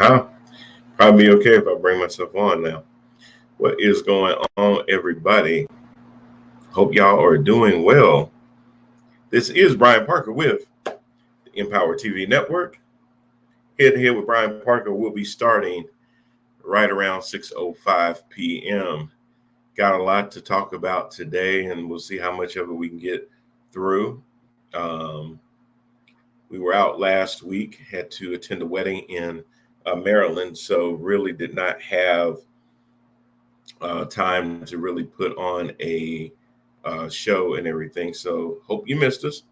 Huh? Probably be okay if I bring myself on now. What is going on, everybody? Hope y'all are doing well. This is Brian Parker with the Empower TV Network. Head to head with Brian Parker will be starting right around 6:05 p.m. Got a lot to talk about today, and we'll see how much of it we can get through. Um, we were out last week, had to attend a wedding in Maryland, so really did not have time to really put on a show and everything. So hope you missed us.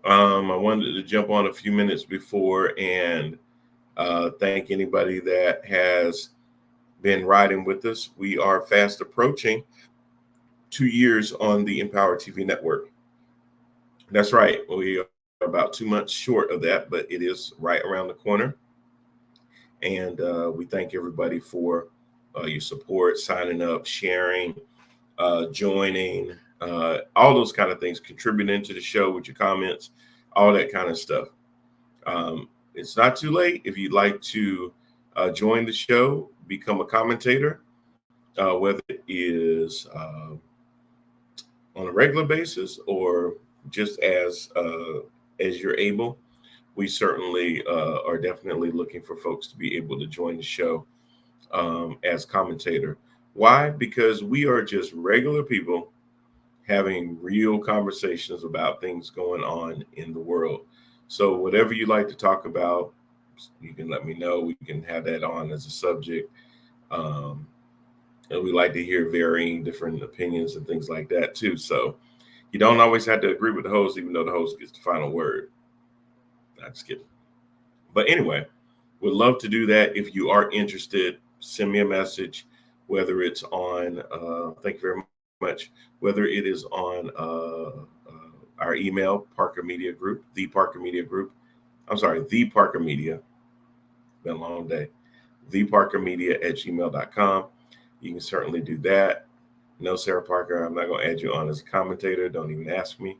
I wanted to jump on a few minutes before and thank anybody that has been riding with us. We are fast approaching 2 years on the Empower TV network. That's right. We are about 2 months short of that, but it is right around the corner. And we thank everybody for your support, signing up, sharing, joining, all those kind of things, contributing to the show with your comments, all that kind of stuff. It's not too late if you'd like to join the show, become a commentator, whether it is on a regular basis or just as you're able. We certainly are definitely looking for folks to be able to join the show as commentator. Why? Because we are just regular people having real conversations about things going on in the world. So whatever you like to talk about, you can let me know. We can have that on as a subject. Um, and we like to hear varying different opinions and things like that too. So you don't always have to agree with the host, even though the host gets the final word. Not just kidding. But anyway, would love to do that. If you are interested, send me a message, whether it's on, thank you very much, whether it is on our email, Parker Media Group, the Parker Media Group. I'm sorry, the Parker Media. Been a long day. theparkermedia@gmail.com. You can certainly do that. No, Sarah Parker, I'm not going to add you on as a commentator. Don't even ask me.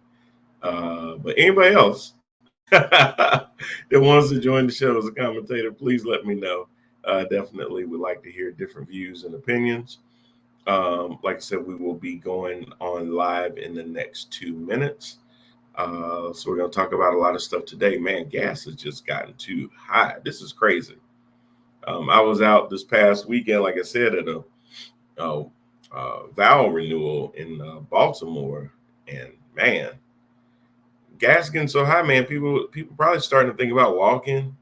But anybody else that wants to join the show as a commentator, please let me know. Definitely would like to hear different views and opinions. Like I said, we will be going on live in the next 2 minutes. So we're going to talk about a lot of stuff today. Man, gas has just gotten too high. This is crazy. I was out this past weekend, like I said, at a vow renewal in Baltimore, and man, gas getting so high, man. People probably starting to think about walking,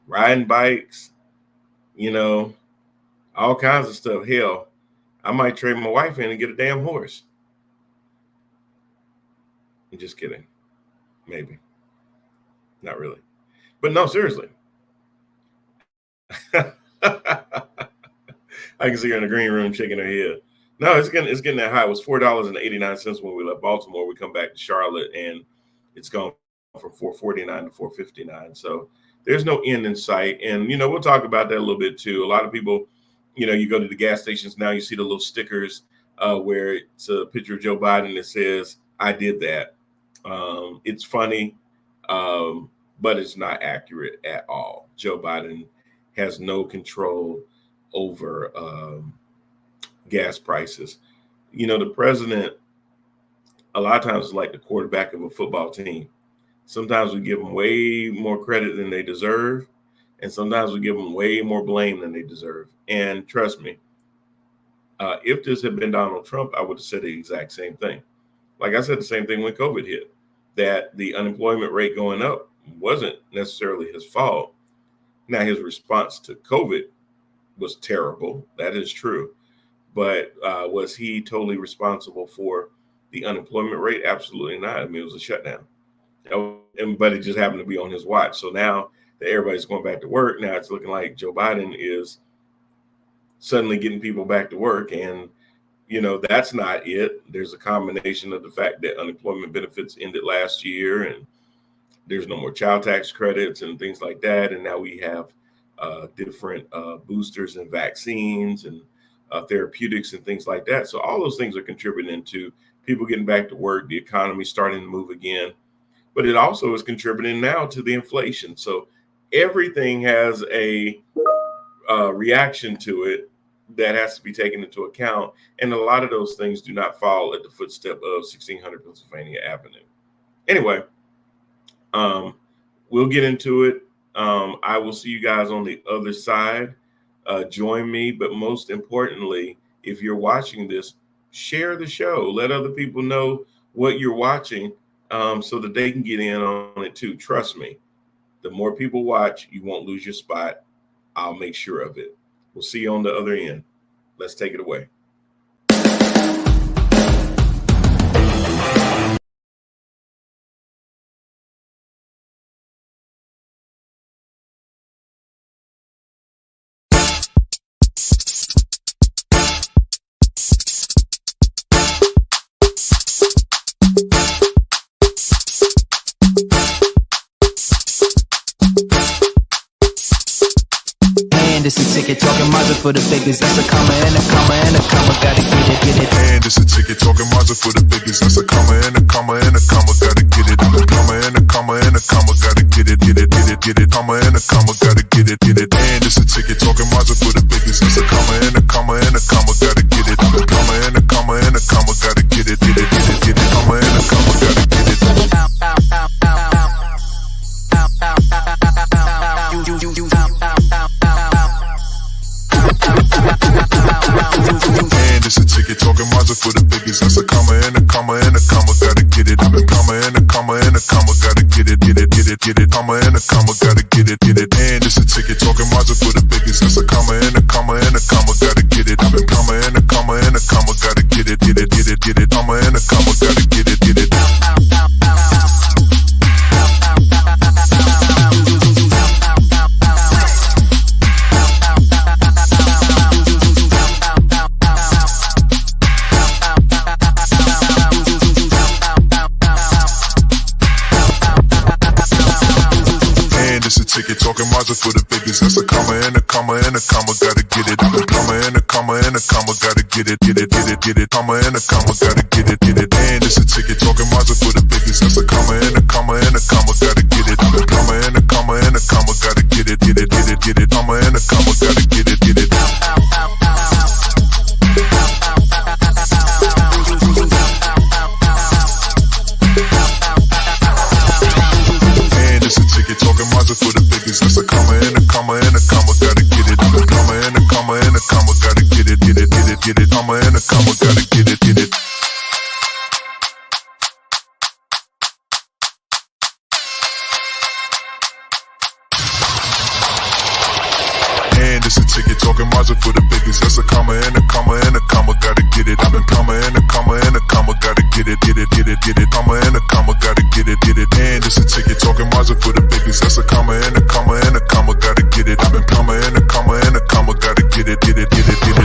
riding bikes, all kinds of stuff. Hell, I might trade my wife in and get a damn horse. I'm just kidding. Maybe. Not really. But no, seriously. I can see her in the green room shaking her head. No, it's getting that high. It was $4.89 when we left Baltimore. We come back to Charlotte, and it's gone from $4.49 to $4.59. So there's no end in sight. And we'll talk about that a little bit too. A lot of people, you go to the gas stations now, you see the little stickers where it's a picture of Joe Biden that says, "I did that." It's funny, but it's not accurate at all. Joe Biden has no control over gas prices. The president, a lot of times, is like the quarterback of a football team. Sometimes we give them way more credit than they deserve, and sometimes we give them way more blame than they deserve. And trust me, if this had been Donald Trump, I would have said the exact same thing. Like I said, the same thing when COVID hit, that the unemployment rate going up wasn't necessarily his fault. Now, his response to COVID was terrible. That is true. But was he totally responsible for the unemployment rate? Absolutely not. I mean, it was a shutdown. But it just happened to be on his watch. So now that everybody's going back to work, now it's looking like Joe Biden is suddenly getting people back to work. And, that's not it. There's a combination of the fact that unemployment benefits ended last year and there's no more child tax credits and things like that. And now we have different boosters and vaccines and therapeutics and things like that. So all those things are contributing to people getting back to work, the economy starting to move again. But it also is contributing now to the inflation. So everything has a reaction to it that has to be taken into account. And a lot of those things do not fall at the footstep of 1600 Pennsylvania Avenue. Anyway, we'll get into it. I will see you guys on the other side. Join me. But most importantly, if you're watching this, share the show. Let other people know what you're watching so that they can get in on it too. Trust me, the more people watch, you won't lose your spot. I'll make sure of it. We'll see you on the other end. Let's take it away. This a ticket talking Mazda for the biggest. That's a comma and a comma and a comma. Gotta get it. And this a ticket talking Mazda for the biggest. That's a comma and a comma and a comma. Gotta get it. A comma and a comma and a comma. Gotta get it. Comma and a comma. Gotta get it. And this a ticket talking Mazda for the biggest. That's a comma and a comma and a comma. Gotta get it. A comma and a comma and a comma. Gotta get it. Comma and a comma. Gotta get it. And it's a ticket talking Mazda for the biggest. That's a comma and a comma and a comma. Gotta get it. A comma and a comma and a comma. Gotta get it. Comma and a comma. Gotta get it. And it's a ticket talking Mazda for the biggest. That's a comma and a comma and a comma. Gotta get it. A comma and a comma and a comma. Gotta get it. Comma and a comma. Gotta get it. Ticket talking Mazda for the biggest. That's a comma and a comma and a comma. Gotta get it. A comma and a comma and a comma. Gotta get it. Comma and a comma. Gotta get it. And it's a ticket talking Mazda for the biggest. That's a comma and a comma and a comma. Gotta get it. A comma and a comma and a comma. Gotta get it. Comma and a comma. Gotta get it. Talking Mazda for the biggest. That's a comma and a comma and a comma. Gotta get it. A comma and a comma and a comma. Gotta get it. Comma and a comma. Gotta get it. And it's a ticket talking Mazda for the biggest. That's a comma and a comma and a comma. Gotta get it. A comma and a comma and a comma. Gotta get it. Comma and a comma. Gotta get it. And it's a ticket talking Mazda for the biggest. That's a comma and a comma and a comma. Gotta get it. A comma and a comma and a comma. Gotta get it.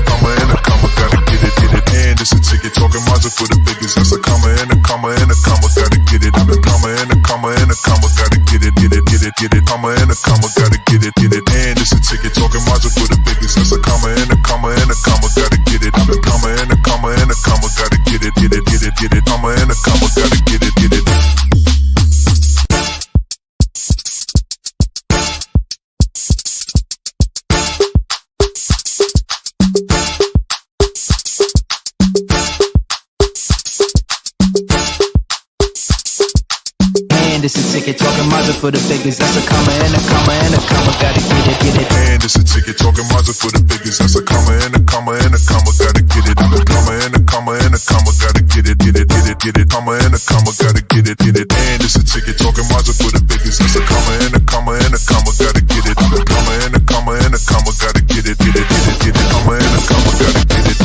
Comma and a comma. Gotta get it. And it's a ticket talking Mazda for the biggest. That's a comma and a comma and a comma. Gotta get it. A comma and a comma and a comma. Gotta get it. Comma and a comma. Gotta get it. And it's a ticket talking Mazda for the biggest. That's a comma and a comma and a comma. Gotta get it. A comma and a comma and a comma. Gotta get it. Comma and a comma. Gotta get it. And it's a ticket talking Mazda for the biggest. That's a comma and a comma and a comma. Gotta get it. And it's a ticket talking Mazda for the biggest. That's a comma and a comma and a comma. Gotta get it. A comma and a comma and a comma. Gotta get it. Comma and a comma. Gotta get it. And it's a ticket talking Mazda for the biggest. That's a comma and a comma and a comma. Gotta get it. A comma and a comma and a comma. Gotta get it. Comma and a comma. Gotta get it.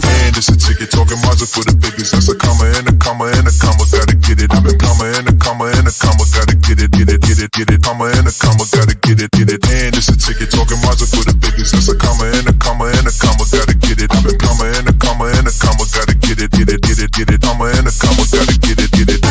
And it's a ticket talking Mazda for the biggest. That's a comma and a comma and a comma. Gotta get it. A comma and a comma and a comma. Gotta get it. Comma and a comma. Gotta get it. And it's a ticket talking Mazda for the biggest. That's a comma and a comma and a comma. Gotta get it. A comma and a comma and a comma. Gotta get it. Comma and a comma. Gotta get it.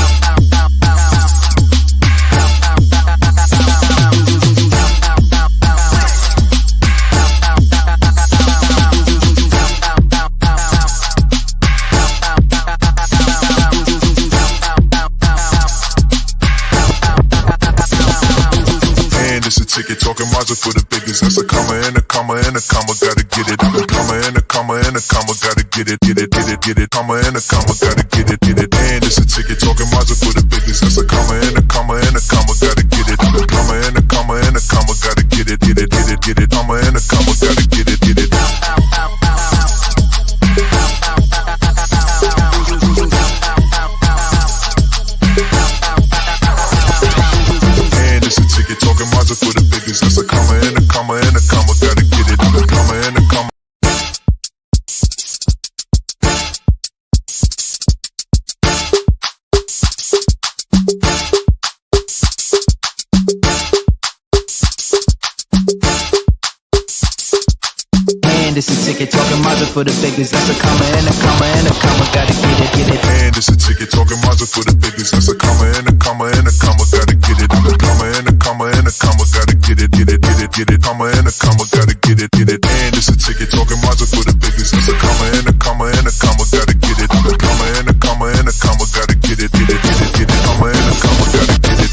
Maser for the biggest. That's a comma and a comma and a comma, gotta get it. I'm a comma and a comma and a comma, gotta get it, get it, get it, get it. Comma and a comma, gotta get it, get it. And it's a ticket talking Maser for the biggest. That's a comma and a comma and a comma, gotta get it. I'm a comma and a comma and a comma, gotta get it, get it, get it, get it. Comma and a comma, gotta get it, get it. And it's a ticket talking Maser for the biggest. That's a comma and a comma and a comma, gotta get it. I'm a comma and a comma. And it's a ticket talking Maser for the biggest. That's a comma and a comma and a comma, gotta get it, get it. And it's a ticket talking Maser for the biggest. That's a comma and a comma and a comma, gotta get it. I'm a comma and a comma and a comma, gotta get it, get it, get it, get it. Comma and a comma, gotta get it, get it. And it's a ticket talking Maser for the biggest. That's a comma and a comma and a comma, gotta get it. I'm a comma and a comma and a comma, gotta get it, get it, get it, get it. Comma and a comma, gotta get it.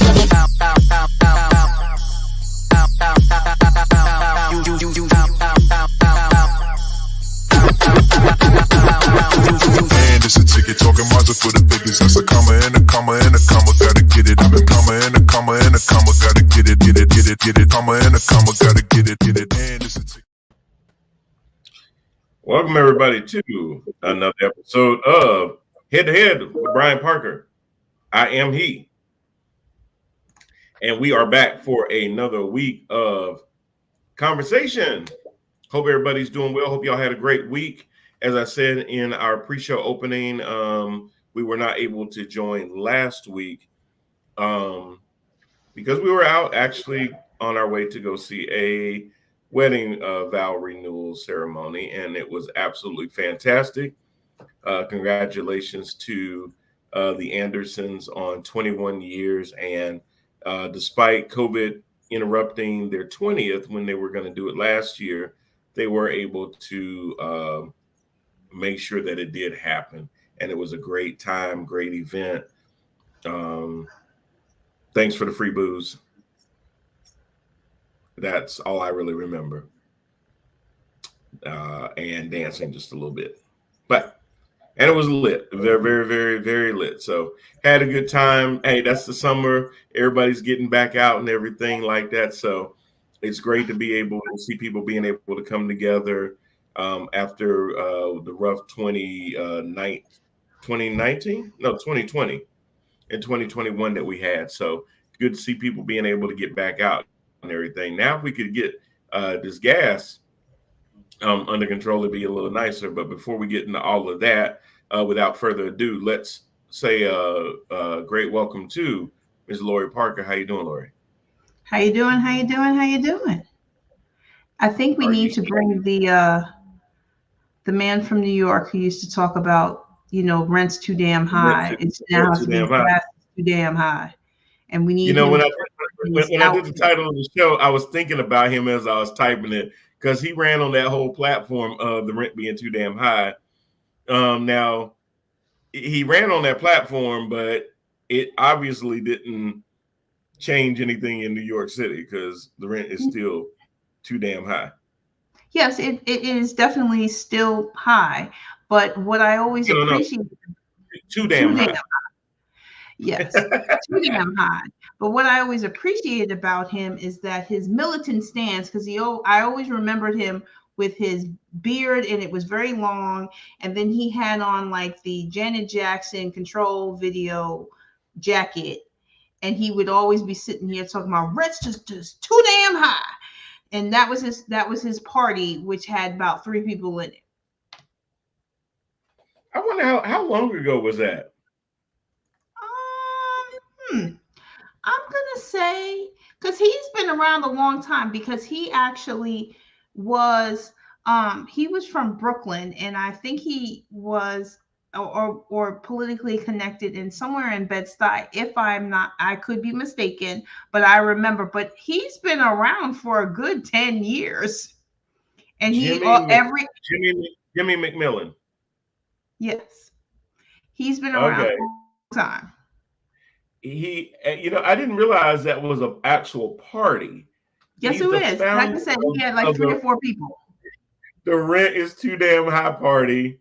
And it's a ticket talking Maser for the biggest. That's a comma and a comma and a comma, gotta get it. I'm a comma and a comma and a comma, gotta get it, get it, get it, get it. Comma and a comma, gotta get it, get it. And it's a ticket. Welcome everybody to another episode of Head to Head with Brian Parker. I am he. And we are back for another week of conversation. Hope everybody's doing well. Hope y'all had a great week. As I said in our pre-show opening, we were not able to join last week because we were out actually on our way to go see a wedding vow renewal ceremony, and it was absolutely fantastic. Congratulations to the Andersons on 21 years, and despite COVID interrupting their 20th when they were going to do it last year, they were able to make sure that it did happen. And it was a great time, great event. Thanks for the free booze. That's all I really remember. And dancing just a little bit. And it was lit. Very, very, very, very lit. So had a good time. Hey, that's the summer. Everybody's getting back out and everything like that. So it's great to be able to see people being able to come together after the rough 2020 and 2021 that we had. So good to see people being able to get back out and everything. Now, if we could get this gas under control, it'd be a little nicer. But before we get into all of that, without further ado, let's say a great welcome to Ms. Lori Parker. How you doing, Lori? How you doing? How you doing? How you doing? I think we need to bring the man from New York who used to talk about, rent's too damn high. It's now too damn high. And we need when I did the title of the show, I was thinking about him as I was typing it, because he ran on that whole platform of the rent being too damn high. Now, he ran on that platform, but it obviously didn't change anything in New York City because the rent is still too damn high. Yes, it is definitely still high. But what I always appreciate... Too damn high. Yes, too damn high. But what I always appreciated about him is that his militant stance, because I always remembered him with his beard, and it was very long, and then he had on like the Janet Jackson Control video jacket, and he would always be sitting here talking about rent's just too damn high, and that was his party, which had about 3 people in it. I wonder how long ago was that? I'm gonna say, because he's been around a long time, because he actually was from Brooklyn, and I think he was or politically connected in somewhere in Bed-Stuy. If I'm not, I could be mistaken, but I remember. But he's been around for a good 10 years, and Jimmy McMillan. Yes, he's been around for a long time. I didn't realize that was an actual party. Guess He's who the is? Like I founder said, he had like of 3 or 4 people. the Rent is Too Damn High party.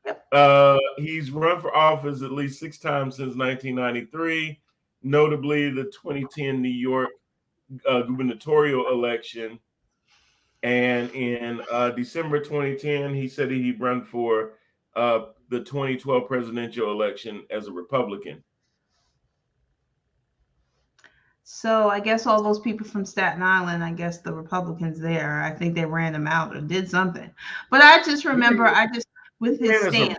Yep. He's run for office at least 6 times since 1993, notably the 2010 New York gubernatorial election. And in December 2010, he said he'd run for the 2012 presidential election as a Republican. So I guess all those people from Staten Island, I guess the Republicans there, I think they ran him out or did something. But I just remember, with his stance.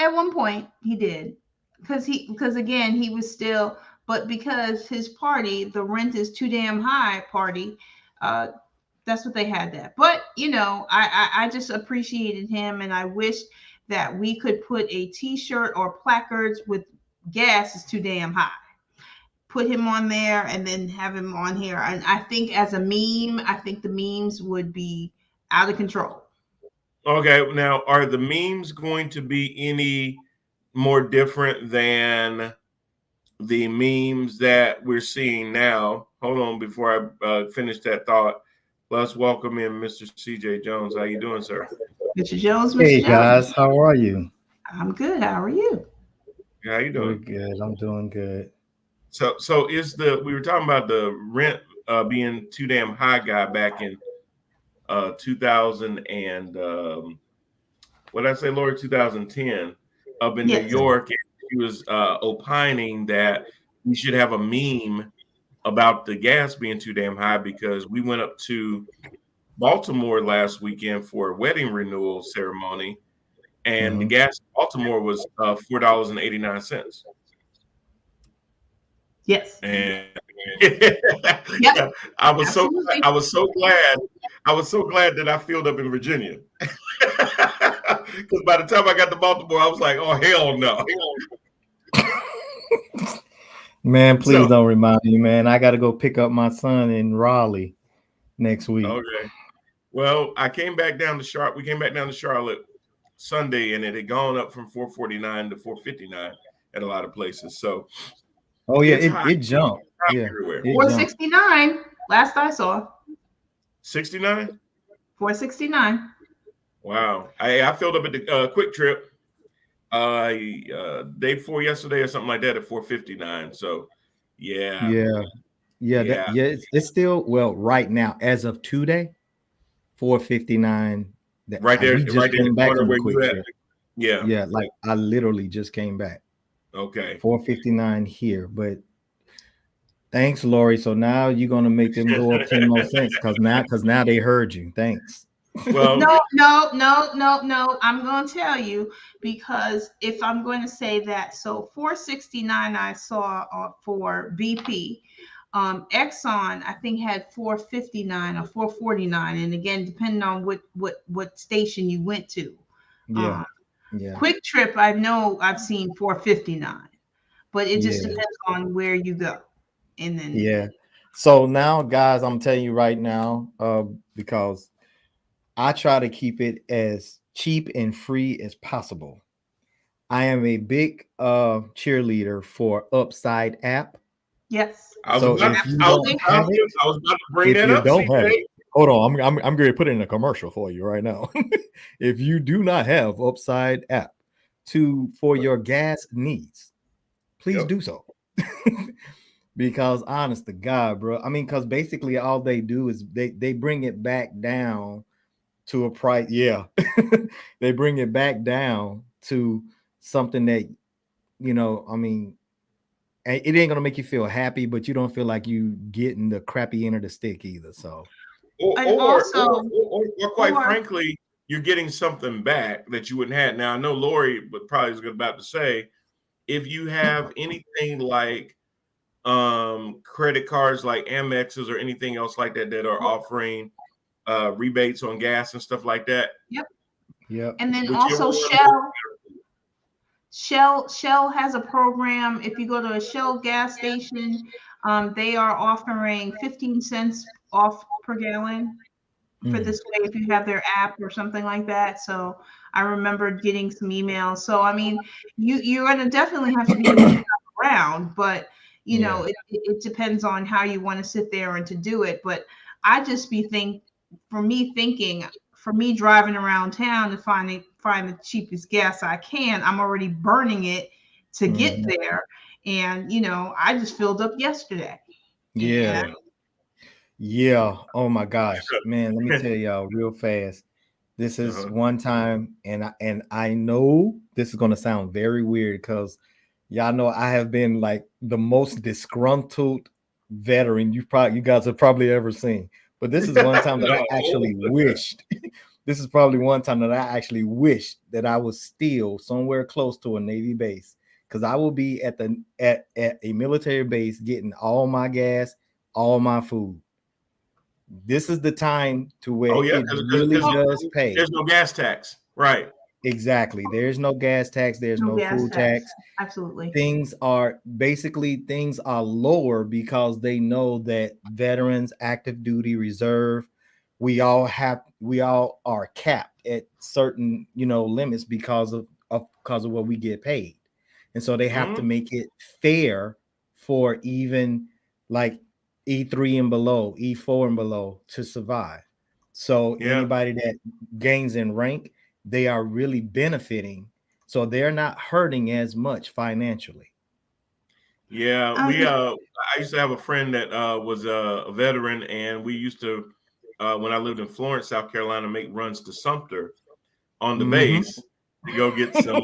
At one point he did, because again he was still, but because his party, the Rent is Too Damn High party, that's what they had that. But I just appreciated him, and I wish that we could put a T-shirt or placards with gas is too damn high. Put him on there and then have him on here. And I think as a meme, I think the memes would be out of control. Okay, now are the memes going to be any more different than the memes that we're seeing now? Hold on, before I finish that thought, let's welcome in Mr. CJ Jones. How you doing, sir? Mr. Jones, Mr. Hey Jones. guys, how are you? I'm good. How are you? How you doing? We're good. I'm doing good. So we were talking about the Rent being too damn high guy back in 2000 and what did I say, Lori? 2010 up in New York. And he was opining that we should have a meme about the gas being too damn high, because we went up to Baltimore last weekend for a wedding renewal ceremony, and the gas in Baltimore was $4.89. Yes. And Yep. I was so glad that I filled up in Virginia. Because by the time I got to Baltimore, I was like, oh hell no. Man, please don't remind me, man. I got to go pick up my son in Raleigh next week. Okay. Well, I came back down to Charlotte. We came back down to Charlotte Sunday, and it had gone up from $4.49 to $4.59 at a lot of places. So, oh yeah, it jumped. Yeah, everywhere. $4.69 last I saw. 69. $4.69. Wow. I filled up at the Quick Trip day before yesterday or something like that at $4.59. So, yeah. It's still, well, right now as of today, $4.59. Right there, right there, back from where you at. Yeah, like I literally just came back. Okay. $4.59 here, but thanks, Lori. So now you're gonna make them go up 10 more cents because now they heard you. Thanks. Well, no. I'm going to tell you, because if I'm going to say that, so $4.69 I saw for BP. Exxon, I think, had $4.59 or $4.49, and again, depending on what station you went to. Yeah. Quick Trip, I know I've seen $4.59, but it just depends on where you go. And then So now, guys, I'm telling you right now, because I try to keep it as cheap and free as possible. I am a big cheerleader for Upside app. Yes. I was about to bring that up. Hold on, I'm going to put it in a commercial for you right now. If you do not have Upside app for your gas needs, please do so. Because honest to God, bro, I mean, because basically all they do is they bring it back down to a price. Yeah, they bring it back down to something that, I mean, it ain't gonna make you feel happy, but you don't feel like you getting the crappy end of the stick either. So, or quite frankly, you're getting something back that you wouldn't have. Now, I know Lori, but probably is about to say, if you have anything like credit cards like Amex's or anything else like that are offering rebates on gas and stuff like that. Yep. And then also Shell has a program. If you go to a Shell gas station, they are offering 15 cents off per gallon for this way if you have their app or something like that. So I remember getting some emails. So I mean, you're going to definitely have to be able to shop around, but you know, it depends on how you want to sit there and to do it. But I just for me driving around town to find the cheapest gas I can, I'm already burning it to get there. And, you know, I just filled up yesterday. Yeah. Yeah. Oh my gosh, man. Let me tell y'all real fast. This is one time, and I know this is gonna sound very weird because y'all know I have been like the most disgruntled veteran you guys have probably ever seen. But this is one time that I actually wished. This is probably one time that I actually wished that I was still somewhere close to a Navy base, because I will be at a military base getting all my gas, all my food. This is the time to where it really does pay. There's no gas tax, right? Exactly. There's no gas tax. There's no food tax. Absolutely. Things are lower because they know that veterans, active duty, reserve, we all are capped at certain, you know, limits because of what we get paid. And so they have to make it fair for even like E3 and below, E4 and below to survive. So anybody that gains in rank, they are really benefiting. So they're not hurting as much financially. Yeah, I used to have a friend that was a veteran, and we used to, when I lived in Florence, South Carolina, make runs to Sumter on the base to go get some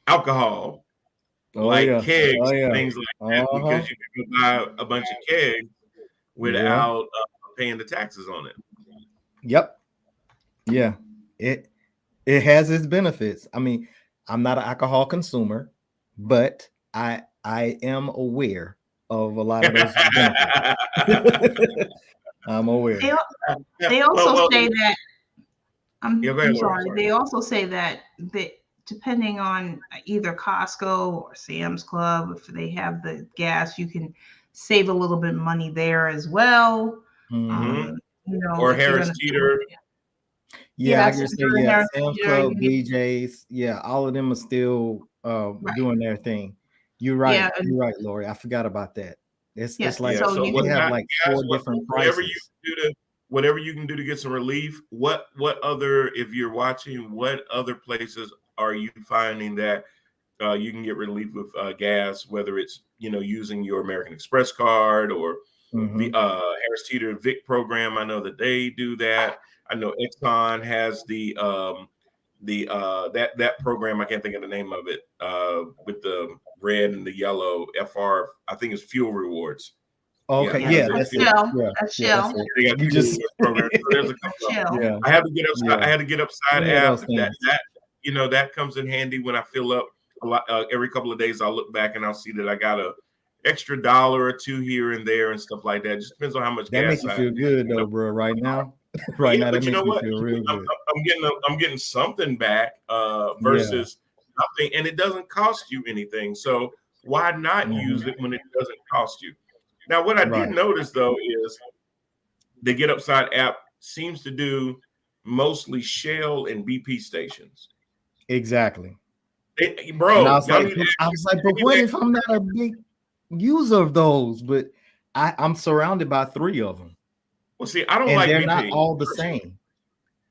alcohol. Kegs, things like that, because you can buy a bunch of kegs without paying the taxes on it. Yep. Yeah. It has its benefits. I mean, I'm not an alcohol consumer, but I am aware of a lot of those benefits. I'm aware. They also say that I'm sorry. They also say that depending on either Costco or Sam's Club, if they have the gas, you can save a little bit of money there as well. You know, or Harris Teeter. Yeah, I guess Sam's Club, BJ's. Yeah, all of them are still doing their thing. You're right. You're right, Lori. I forgot about that. It's like so we have like 4 different prices. Whatever you can do to get some relief. What other, if you're watching, what other places are you finding that you can get relief with gas, whether it's, you know, using your American Express card or the Harris Teeter Vic program? I know that they do that. I know Exxon has that program. I can't think of the name of it, with the red and the yellow FR. I think it's Fuel Rewards. Okay, that's Shell. That's Shell. They got program. So there's a couple. I had to get upside. I had to get upside app. That you know, that comes in handy when I fill up a lot. Every couple of days, I'll look back and I'll see that I got a extra $1 or $2 here and there and stuff like that. It just depends on how much that gas. That makes you feel good though, bro. Right now, now, that makes me feel real good. I'm getting something back versus nothing, and it doesn't cost you anything. So why not use it when it doesn't cost you? Now, what I did notice though is the Get Upside app seems to do mostly Shell and BP stations. Exactly. Bro, I was like, but what if I'm not a big user of those? But I'm surrounded by 3 of them. Well, see, I don't and like they're BP not all the same.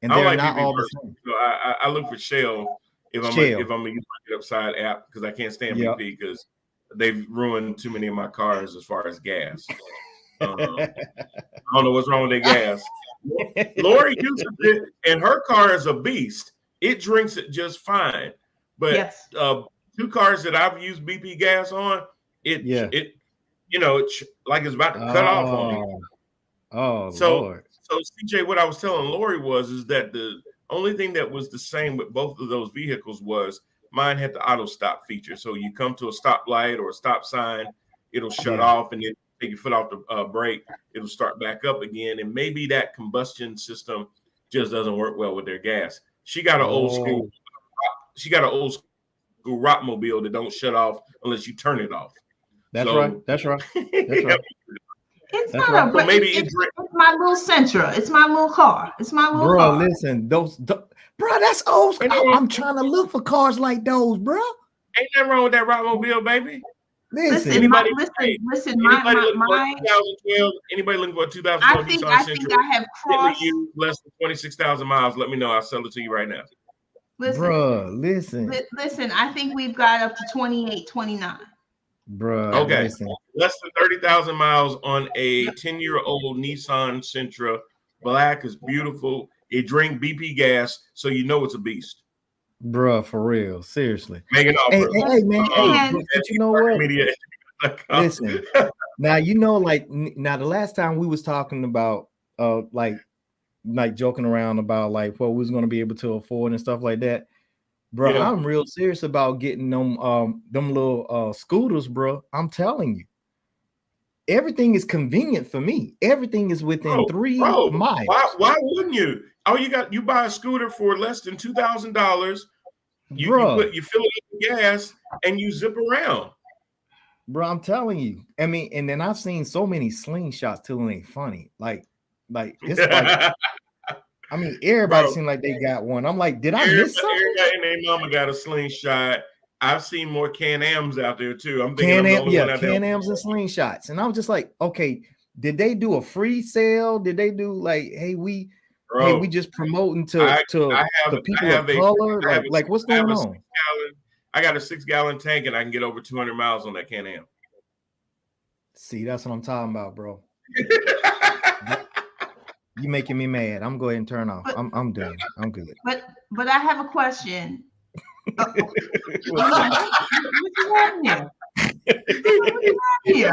And they're like not all the same. So I look for Shell if I'm gonna use my Get Upside app, because I can't stand BP because they've ruined too many of my cars as far as gas. I don't know what's wrong with their gas. Lori uses it, and her car is a beast. It drinks it just fine. But 2 cars that I've used BP gas on, it you know, it's like it's about to cut off on me. Oh, so Lord. So CJ, what I was telling Lori is that the only thing that was the same with both of those vehicles was mine had the auto stop feature. So you come to a stoplight or a stop sign, it'll shut off, and then take your foot off the brake, it'll start back up again. And maybe that combustion system just doesn't work well with their gas. She got an old school. She got an old school Rockmobile that don't shut off unless you turn it off. That's right. That's right. It's not a maybe it's my little Sentra. It's my little car. It's my little car. Listen, bro, that's old. I'm trying to look for cars like those, bro. Ain't nothing wrong with that Rockmobile, baby. Listen, Anybody, listen, anybody looking for my 2012? Anybody looking for a 2012 I Nissan think Sentra? I have crossed. You less than 26,000 miles. Let me know. I'll sell it to you right now. Listen, bruh, listen, listen. I think we've got up to 28, 29. bruh, Okay, listen. less than 30,000 miles on a 10-year-old Nissan Sentra. Black is beautiful. It drink BP gas, so you know it's a beast. Bruh, for real, seriously. Make an Hey, offer. hey, man, hey, but you know what? Media. Listen, now you know, like now the last time we was talking about like joking around about like what we was gonna be able to afford and stuff like that. Bro, Yeah. I'm real serious about getting them little scooters, bro. I'm telling you. Everything is convenient for me. Everything is within 3 miles. Why wouldn't you? You buy a scooter for less than $2,000. You fill it with gas and you zip around. Bro, I'm telling you. I mean, and then I've seen so many slingshots till it ain't funny. Like it's like I mean, everybody seemed like they got one. I'm like, did I miss something? Everybody and their mama got a slingshot. I've seen more Can-Ams out there too. I'm thinking Can-Ams and slingshots. And I was just like, okay, did they do a free sale? Did they do like, hey, we just promoting to the people of color? Like what's going on? I got a 6-gallon tank and I can get over 200 miles on that Can-Am. See, that's what I'm talking about, bro. You making me mad. I'm going to turn off. I'm done. I'm good. But I have a question. What's happening here?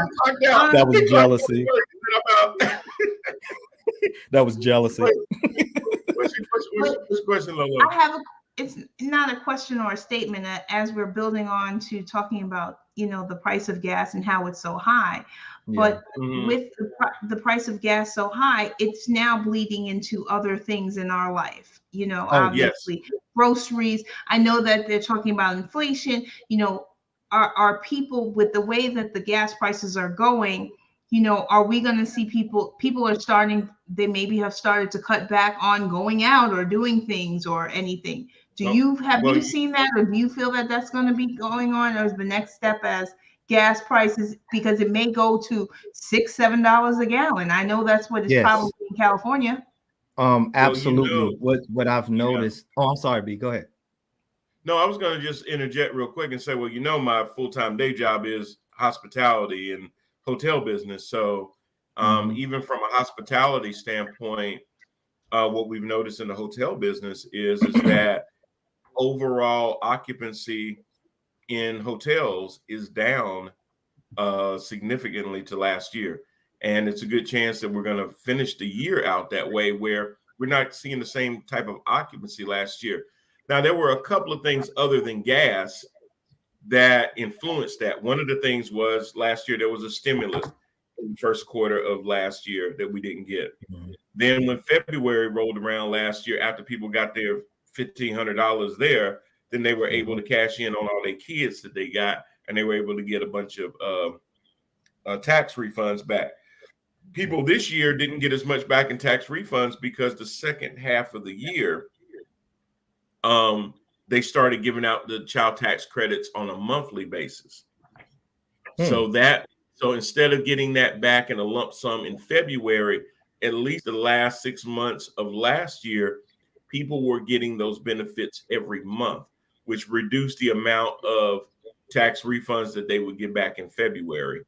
That was jealousy. That was jealousy. What's your question, Lola? It's not a question or a statement. As we're building on to talking about, the price of gas and how it's so high, but with the price of gas so high, it's now bleeding into other things in our life. Obviously, groceries. I know that they're talking about inflation. Are people, with the way that the gas prices are going, are we going to see people are starting, they maybe have started to cut back on going out or doing things or anything. Have you seen that, or do you feel that that's going to be going on, or is the next step as gas prices, because it may go to $6-7 a gallon? I know that's what it's probably in California. Absolutely. What I've noticed. Oh, I'm sorry, B. Go ahead. No, I was going to just interject real quick and say, well, my full-time day job is hospitality and hotel business. So even from a hospitality standpoint, what we've noticed in the hotel business is that overall occupancy in hotels is down significantly to last year. And it's a good chance that we're going to finish the year out that way, where we're not seeing the same type of occupancy last year. Now, there were a couple of things other than gas that influenced that. One of the things was last year there was a stimulus in the first quarter of last year that we didn't get. Then when February rolled around last year, after people got their $1,500 there, then they were able to cash in on all their kids that they got, and they were able to get a bunch of tax refunds back. People this year didn't get as much back in tax refunds because the second half of the year, they started giving out the child tax credits on a monthly basis. So instead of getting that back in a lump sum in February, at least the last 6 months of last year, people were getting those benefits every month, which reduced the amount of tax refunds that they would get back in February.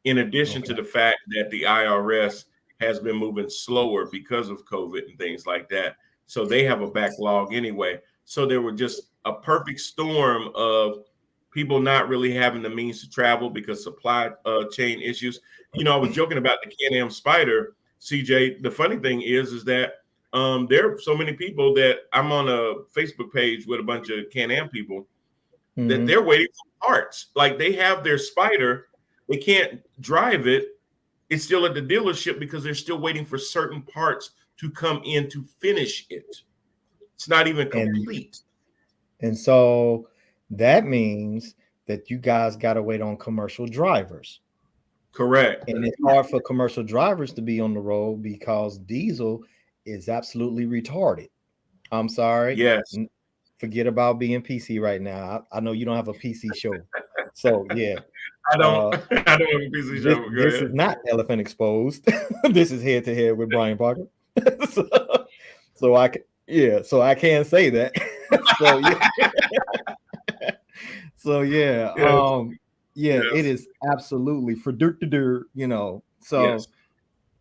In addition to the fact that the IRS has been moving slower because of COVID and things like that. So they have a backlog anyway. So there were just a perfect storm of people not really having the means to travel because supply chain issues. I was joking about the Can-Am Spider, CJ. The funny thing is that there are so many people that I'm on a Facebook page with a bunch of Can-Am people that they're waiting for parts. Like they have their Spider, they can't drive it. It's still at the dealership because they're still waiting for certain parts to come in to finish it. It's not even complete. And so that means that you guys got to wait on commercial drivers. Correct. And it's hard for commercial drivers to be on the road because diesel is absolutely retarded. I'm sorry. Yes. Forget about being PC right now. I know you don't have a PC show. So, yeah. I don't I don't have a piece of This, shovel. Go this ahead. is not Elephant Exposed. This is Head to Head with Brian Parker. so, so I can say that. so yeah. so yeah. Yes. It is absolutely for dirt to dirt, So Yes.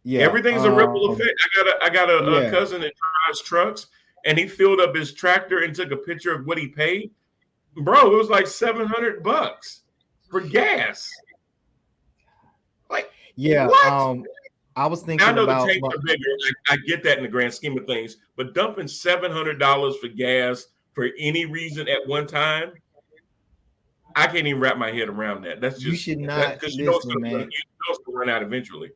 yeah. Everything's a ripple effect. I got a cousin that drives trucks, and he filled up his tractor and took a picture of what he paid. Bro, it was like $700 for gas. Like, what? I was thinking I know about the tanks are bigger. I get that in the grand scheme of things, but dumping $700 for gas for any reason at one time, I can't even wrap my head around that. That's just you should not because listen, man. You know it's gonna run out eventually.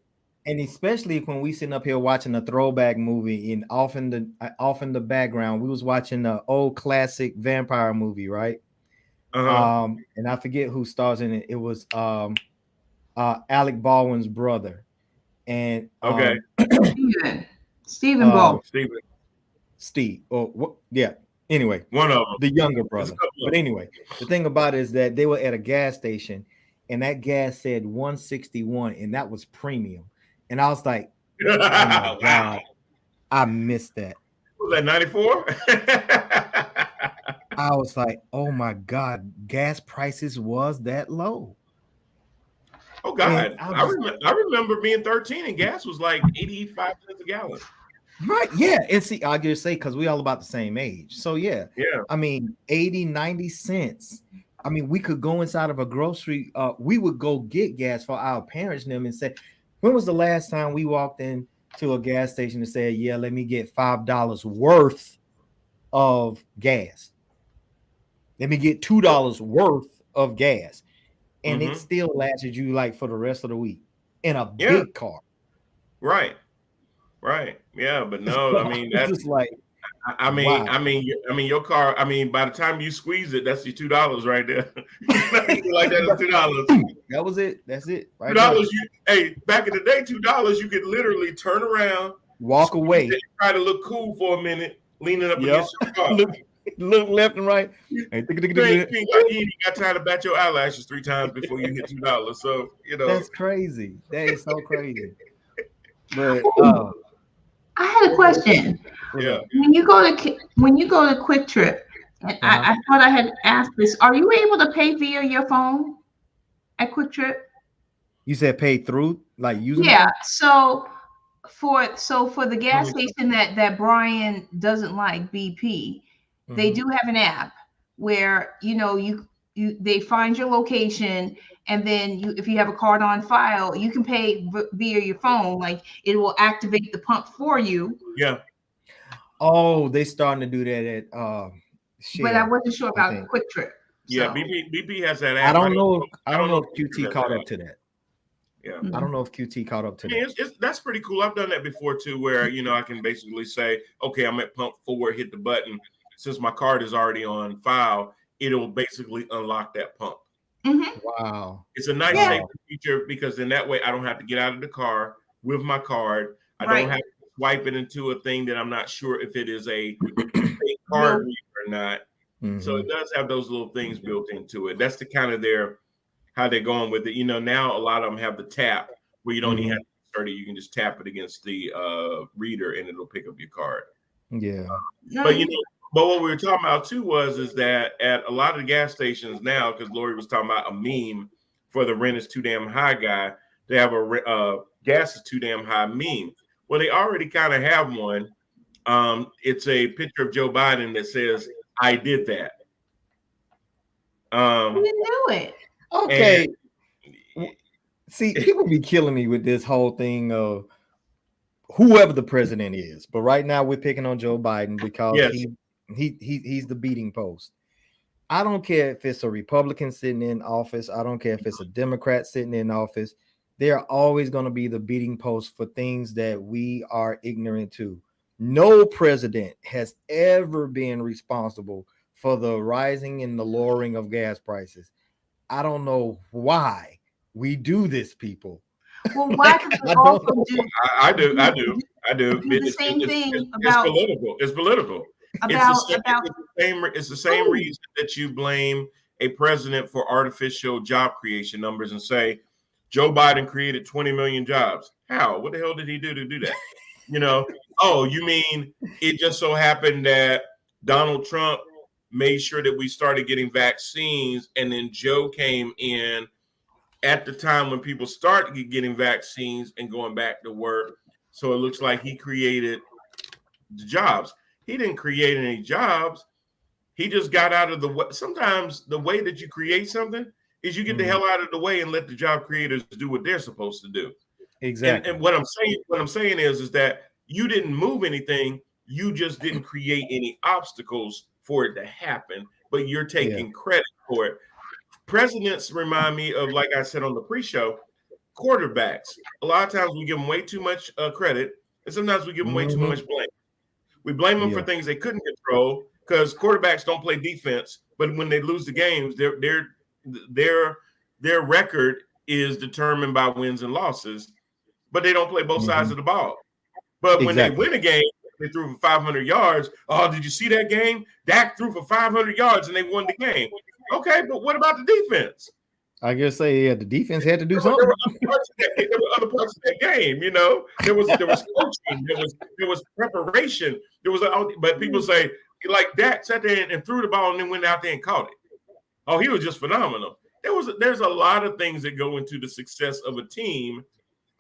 And especially when we sitting up here watching a throwback movie, and off in the background, we was watching an old classic vampire movie, right? And I forget who stars in it. It was Alec Baldwin's brother, and Stephen Baldwin. Steve. Oh, what? Yeah. Anyway, one of them, the younger brother. But anyway, the thing about it is that they were at a gas station, and that gas said 161, and that was premium. And I was like, oh my God, I missed that. Was that 94? I was like, oh my God, gas prices was that low. Oh God, I remember being 13 and gas was like 85 cents a gallon. Right, yeah. And see, I'll just say, because we all about the same age. So yeah. I mean, 80, 90 cents. I mean, we could go inside of a grocery, we would go get gas for our parents and them and say, when was the last time we walked into a gas station and said, yeah, let me get $5 worth of gas. Let me get $2 worth of gas. And it still lasted you like for the rest of the week in a big car. Right. Yeah, but no, I mean that's just like I mean your car. I mean, by the time you squeeze it, that's your $2 right there. Like that is $2. That was it. That's it. Right $2. Hey, back in the day, $2 you could literally turn around, walk away, try to look cool for a minute, leaning up against your car. Look left and right. You ain't got time to bat your eyelashes 3 times before you hit $2. So that's crazy. That is so crazy. But I had a question. Yeah. When you go to Quick Trip, and I thought I had asked this, are you able to pay via your phone at Quick Trip? You said pay through, like using? Yeah. So for the gas station that Brian doesn't like, BP, they do have an app where they find your location, and then if you have a card on file, you can pay via your phone. Like it will activate the pump for you. Yeah. Oh, they starting to do that at Shell, but I wasn't sure about Quick Trip. Yeah, BP has that app. I don't know if QT caught up to that. Yeah. I don't know if QT caught up to that. That's pretty cool. I've done that before too, where I can basically say, okay, I'm at pump 4, hit the button. Since my card is already on file, it'll basically unlock that pump. Wow. It's a nice safety feature because in that way I don't have to get out of the car with my card. I don't have to swipe it into a thing that I'm not sure if it is a card reader or not. So it does have those little things built into it. That's the kind of how they're going with it. Now a lot of them have the tap where you don't even have to start it. You can just tap it against the reader and it'll pick up your card. Yeah. But what we were talking about too is that at a lot of the gas stations now, because Lori was talking about a meme for the rent is too damn high guy, they have a gas is too damn high meme. Well, they already kind of have one. It's a picture of Joe Biden that says, "I did that." I didn't know it. Okay. See, people be killing me with this whole thing of whoever the president is, but right now we're picking on Joe Biden because he's the beating post. I don't care if it's a Republican sitting in office. I don't care if it's a Democrat sitting in office. They're always going to be the beating post for things that we are ignorant to. No president has ever been responsible for the rising and the lowering of gas prices. I don't know why we do this, people. Well, why do we also do? I do. The same thing about it's political. It's the same reason that you blame a president for artificial job creation numbers and say Joe Biden created 20 million jobs. How? What the hell did he do to do that? You know, oh, you mean it just so happened that Donald Trump made sure that we started getting vaccines, and then Joe came in at the time when people started getting vaccines and going back to work. So it looks like he created the jobs. He didn't create any jobs. He just got out of the way. Sometimes the way that you create something is you get the hell out of the way and let the job creators do what they're supposed to do. Exactly. And what I'm saying is that you didn't move anything. You just didn't create any obstacles for it to happen, but you're taking credit for it. Presidents remind me of, like I said on the pre-show, quarterbacks. A lot of times we give them way too much credit, and sometimes we give them way too much blame. We blame them for things they couldn't control because quarterbacks don't play defense. But when they lose the games, their record is determined by wins and losses. But they don't play both sides of the ball. But when they win a game, they threw for 500 yards. Oh, did you see that game? Dak threw for 500 yards and they won the game. Okay, but what about the defense? I guess the defense had to do something. There were other parts of that game, you know. There was coaching, there was preparation, but people say like Dak sat there and threw the ball and then went out there and caught it. Oh, he was just phenomenal. There's a lot of things that go into the success of a team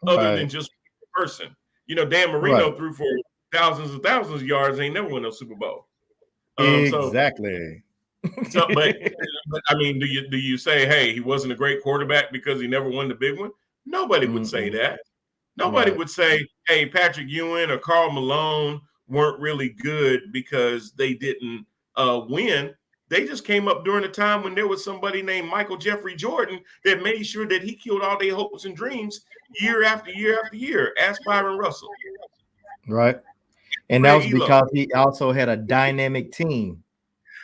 other than just one person. You know, Dan Marino threw for thousands of yards, ain't never won no Super Bowl. Exactly. But I mean, do you say, hey, he wasn't a great quarterback because he never won the big one? Nobody would say that. Nobody would say, hey, Patrick Ewing or Karl Malone weren't really good because they didn't win. They just came up during a time when there was somebody named Michael Jeffrey Jordan that made sure that he killed all their hopes and dreams year after year after year. Ask Byron Russell. Right. And that was because he also had a dynamic team.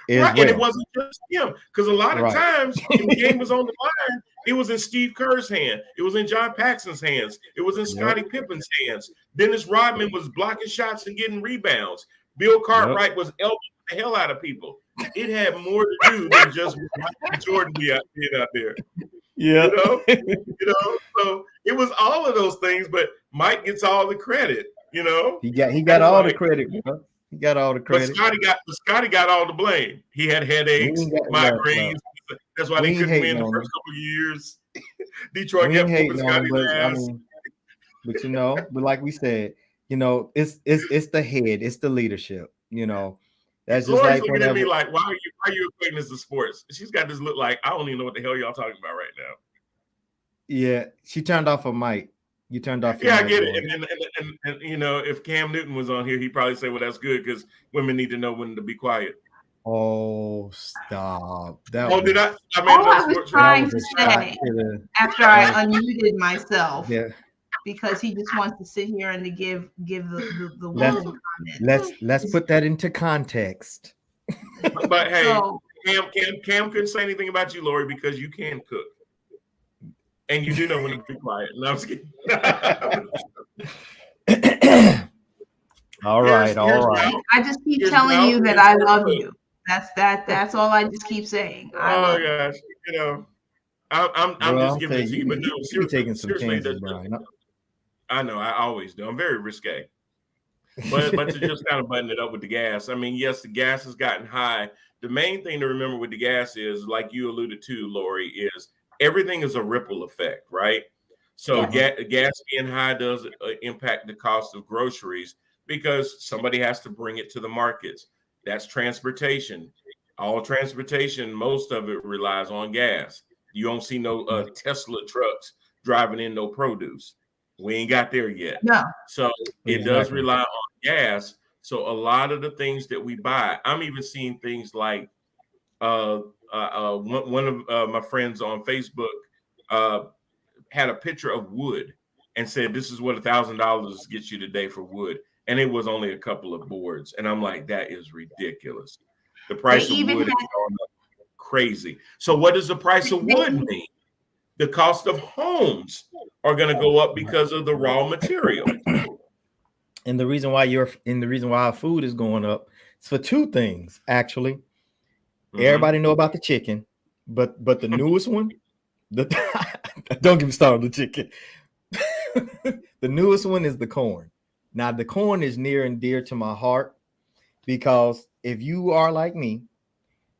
Right, and it wasn't just him, because a lot of times when the game was on the line, it was in Steve Kerr's hand, it was in John Paxson's hands, it was in Scottie Pippen's hands. Dennis Rodman was blocking shots and getting rebounds. Bill Cartwright was elbowing the hell out of people. It had more to do than just Michael Jordan being out there. Yeah, you know, so it was all of those things, but Mike gets all the credit. You know, he got all the credit. Bro. He got all the credit. But Scotty got all the blame. He had headaches, migraines. That's why they couldn't win the first couple of years. Detroit kept whooping Scotty's ass. But you know, but like we said, you know, it's the head, it's the leadership. You know, that's just Lori's like looking at me like, why are you equating this to sports? She's got this look like I don't even know what the hell y'all talking about right now. Yeah, she turned off her mic. You turned off. Yeah, I get it. And you know, if Cam Newton was on here, he'd probably say, "Well, that's good because women need to know when to be quiet." Oh, stop! Did I? I mean, I was trying to say after I unmuted myself. Yeah. Because he just wants to sit here and to give the woman comment. Let's put that into context. But hey, so, Cam couldn't say anything about you, Lori, because you can cook. And you do know when to be quiet. No, I'm just kidding. all right. I just keep telling you that I love you. That's all I just keep saying. Oh gosh, you know, I'm just giving it to you, but no, you're taking some chances, Brian. I know, I always do. I'm very risque. But to just kind of button it up with the gas. I mean, yes, the gas has gotten high. The main thing to remember with the gas is, like you alluded to, Lori, is everything is a ripple effect, right? So gas being high does impact the cost of groceries because somebody has to bring it to the markets. That's transportation. All transportation, most of it relies on gas. You don't see no Tesla trucks driving in no produce. We ain't got there yet. No. So it does rely on gas. So a lot of the things that we buy, I'm even seeing things like one of my friends on Facebook had a picture of wood and said, this is what $1,000 gets you today for wood. And it was only a couple of boards. And I'm like, that is ridiculous. The price of wood is going up crazy. So what does the price of wood mean? The cost of homes are going to go up because of the raw material. And the reason why our food is going up is for two things, actually. Everybody know about the chicken, But the newest one, the don't get me started on the chicken. The newest one is the corn. Now the corn is near and dear to my heart because if you are like me,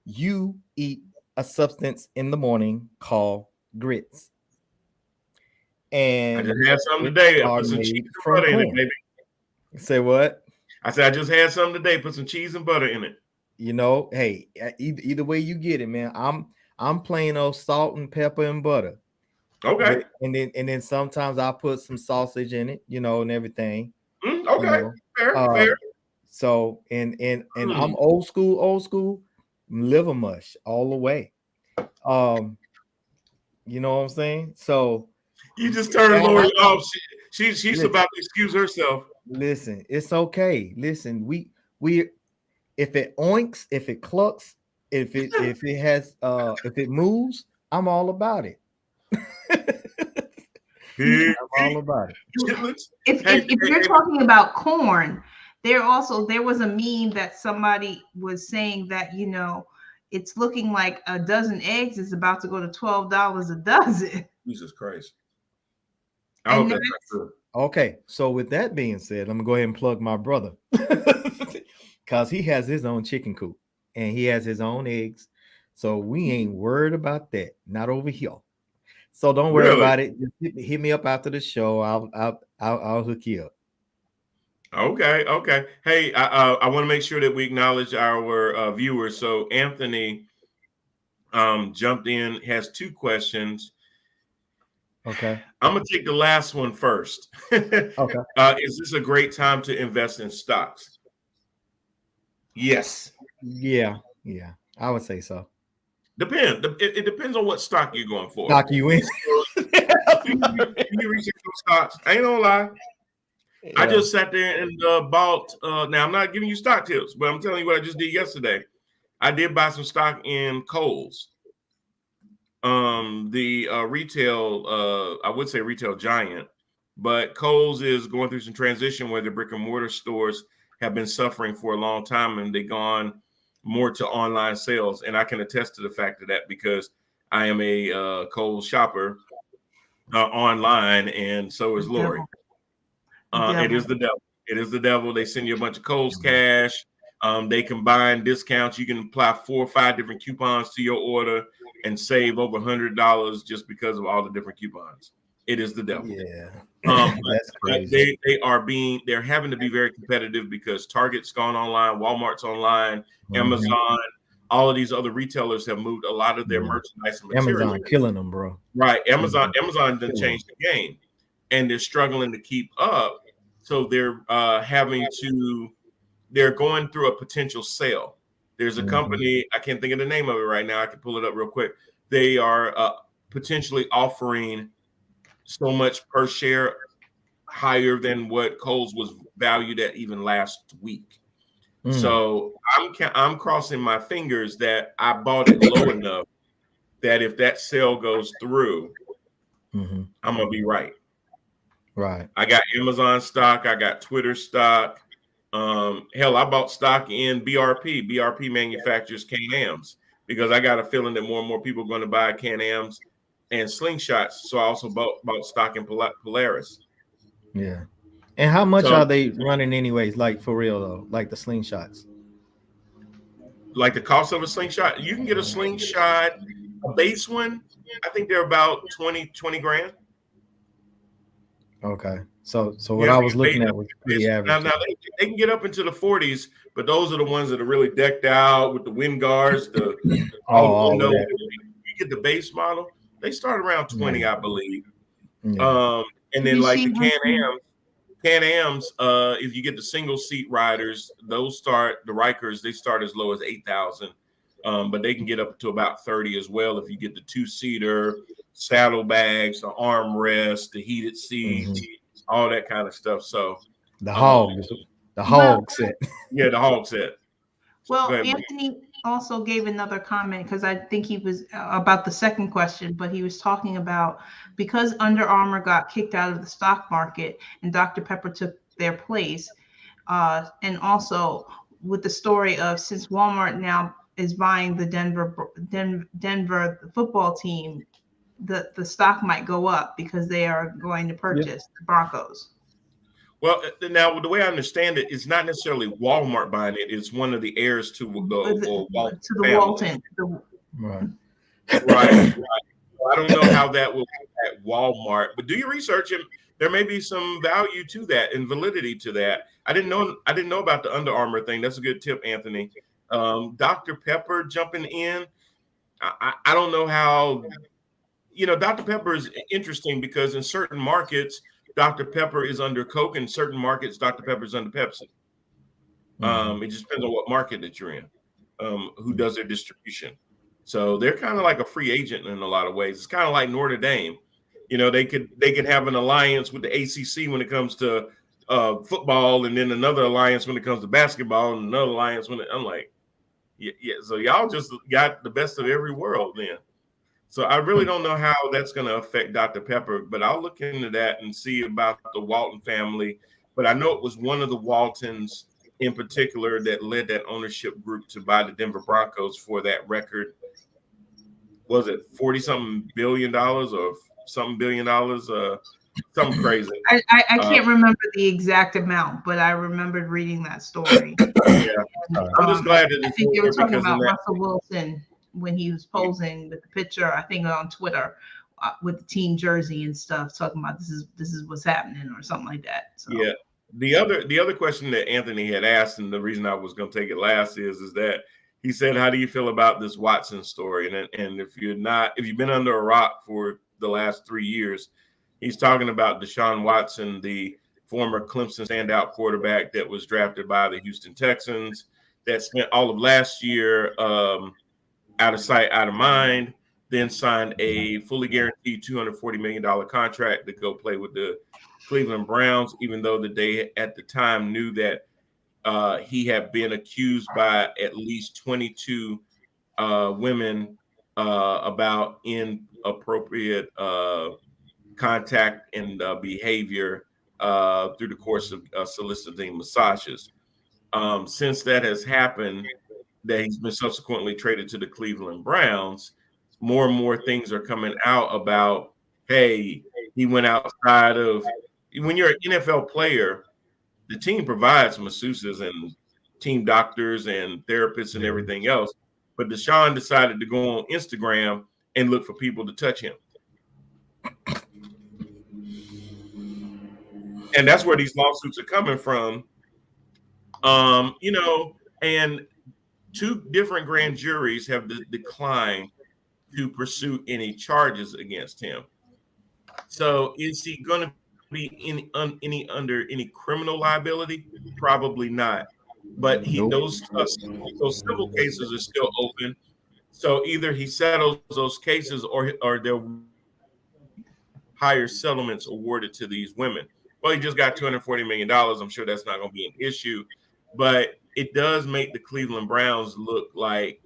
you eat a substance in the morning called grits. And I just had something today. I are put some made cheese and from butter in it, corn. baby. Say what? I said I just had something today. Put some cheese and butter in it. You know, hey, either way you get it, man. I'm plain old salt and pepper and butter. Okay. And then sometimes I put some sausage in it, you know, and everything. Okay. You know? Fair. So and I'm old school, liver mush all the way. You know what I'm saying? So you just turned Lori off. She's listen, about to excuse herself. Listen, it's okay. Listen, we if it oinks, if it clucks, if it has if it moves, I'm all about it. I'm all about it. If you're talking about corn, there was a meme that somebody was saying that, you know, it's looking like a dozen eggs is about to go to $12 a dozen. Jesus Christ. I hope that's not true. Okay, so with that being said, I'm gonna go ahead and plug my brother because he has his own chicken coop and he has his own eggs. So we ain't worried about that. Not over here. So don't worry about it. Just hit me up after the show. I'll hook you up. Okay. Hey, I want to make sure that we acknowledge our viewers. So Anthony jumped in, has 2 questions. Okay. I'm gonna take the last one first. Okay. Is this a great time to invest in stocks? Yes. Yeah. I would say so. Depends. It depends on what stock you're going for. Stock you in. You research stocks. I ain't gonna lie. Yeah. I just sat there and bought. Now I'm not giving you stock tips, but I'm telling you what I just did yesterday. I did buy some stock in Kohl's. The retail, I would say retail giant, but Kohl's is going through some transition where the brick and mortar stores have been suffering for a long time, and they've gone more to online sales. And I can attest to the fact of that because I am a Kohl's shopper online, and so is Lori. It is the devil. It is the devil. They send you a bunch of Kohl's cash. They combine discounts. You can apply 4 or 5 different coupons to your order and save over $100 just because of all the different coupons. It is the devil. Yeah. That's crazy. They're having to be very competitive because Target's gone online, Walmart's online, Amazon, all of these other retailers have moved a lot of their merchandise and material. Amazon killing them, bro. Right. Amazon done changed the game, and they're struggling to keep up. So they're they're going through a potential sale. There's a company, I can't think of the name of it right now. I can pull it up real quick. They are potentially offering so much per share higher than what Kohl's was valued at even last week. So I'm crossing my fingers that I bought it low enough that if that sale goes through, I'm gonna be right. Right. I got Amazon stock. I got Twitter stock. Hell, I bought stock in BRP. BRP manufactures Can-Ams because I got a feeling that more and more people are going to buy Can-Ams and Slingshots. So I also bought stock in Polaris. Yeah. And how much are they running anyways? Like for real though, like the Slingshots? Like the cost of a Slingshot, you can get a Slingshot, a base one. I think they're about 20 grand. Okay. So what I was looking at was pretty average. Now they can get up into the 40s, but those are the ones that are really decked out with the wind guards. You get the base model, they start around 20, I believe. Yeah. And then like the Can-Ams, if you get the single seat riders, the Rikers, they start as low as 8,000. But they can get up to about 30 as well if you get the 2-seater, saddlebags, the armrest, the heated seats, all that kind of stuff. So the hog set. Yeah, the hog set. Well, Anthony also gave another comment because I think he was about the second question, but he was talking about because Under Armour got kicked out of the stock market and Dr. Pepper took their place, and also with the story of since Walmart now is buying the Denver football team, the stock might go up because they are going to purchase the Broncos. Well, now the way I understand it, it's not necessarily Walmart buying it; it's one of the heirs to the Walton. Right. Right. I don't know how that will impact Walmart, but do your research, and there may be some value to that and validity to that. I didn't know about the Under Armour thing. That's a good tip, Anthony. Dr. Pepper jumping in. I don't know how. Dr. Pepper is interesting because in certain markets, Dr. Pepper is under Coke. In certain markets, Dr. Pepper is under Pepsi. It just depends on what market that you're in, who does their distribution. So they're kind of like a free agent in a lot of ways. It's kind of like Notre Dame. They could have an alliance with the ACC when it comes to football, and then another alliance when it comes to basketball, and another alliance I'm like, yeah. So y'all just got the best of every world then. So I really don't know how that's going to affect Dr. Pepper, but I'll look into that and see about the Walton family. But I know it was one of the Waltons in particular that led that ownership group to buy the Denver Broncos for that record. Was it 40-something billion dollars or something $billion? Something crazy. I can't remember the exact amount, but I remembered reading that story. Yeah. I'm just glad that I think you were talking about Russell Wilson when he was posing with the picture, I think on Twitter, with the team jersey and stuff, talking about this is what's happening or something like that. So. Yeah. The other question that Anthony had asked, and the reason I was going to take it last is that he said, "How do you feel about this Watson story?" And if you've been under a rock for the last 3 years, he's talking about Deshaun Watson, the former Clemson standout quarterback that was drafted by the Houston Texans, that spent all of last year out of sight, out of mind, then signed a fully guaranteed $240 million contract to go play with the Cleveland Browns, even though they at the time knew that he had been accused by at least 22 women about inappropriate contact and behavior through the course of soliciting massages. Since that has happened, that he's been subsequently traded to the Cleveland Browns, more and more things are coming out about, hey, he went outside of, when you're an NFL player, the team provides masseuses and team doctors and therapists and everything else. But Deshaun decided to go on Instagram and look for people to touch him. And that's where these lawsuits are coming from. And 2 different grand juries have declined to pursue any charges against him. So is he going to be under any criminal liability? Probably not. But those civil cases are still open. So either he settles those cases or there'll higher settlements awarded to these women. Well, he just got $240 million. I'm sure that's not going to be an issue. But it does make the Cleveland Browns look like,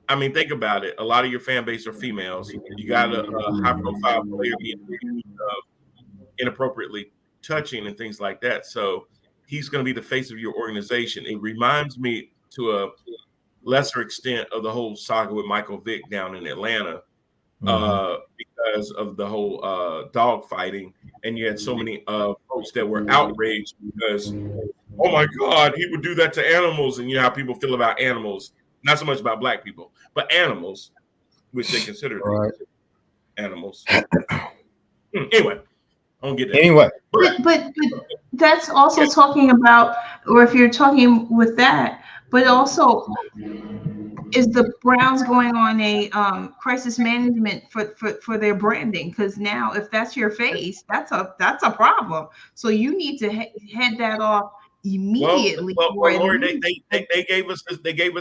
I mean, think about it. A lot of your fan base are females. You got a high-profile player being accused of inappropriately touching and things like that. So he's going to be the face of your organization. It reminds me to a lesser extent of the whole saga with Michael Vick down in Atlanta because of the whole dog fighting. And you had so many folks that were outraged because, oh my God, he would do that to animals. And you know how people feel about animals, not so much about black people, but animals, which they consider animals. Anyway, I don't get that. Anyway. But that's also talking about, or if you're talking with that, but also is the Browns going on a crisis management for their branding? Because now if that's your face, that's a problem. So you need to head that off immediately. Well, Lori, they gave us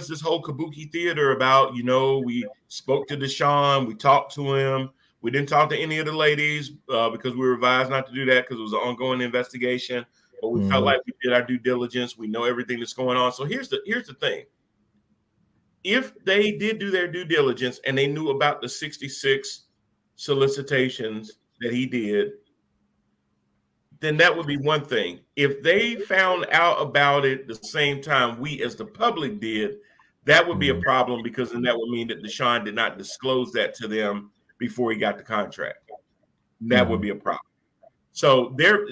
this whole kabuki theater about, we spoke to Deshaun, we talked to him. We didn't talk to any of the ladies because we were advised not to do that because it was an ongoing investigation. But we felt like we did our due diligence. We know everything that's going on. So here's the thing. If they did do their due diligence and they knew about the 66 solicitations that he did, then that would be one thing. If they found out about it the same time we as the public did, That would be a problem because then that would mean that Deshaun did not disclose that to them before he got the contract. That would be a problem. So there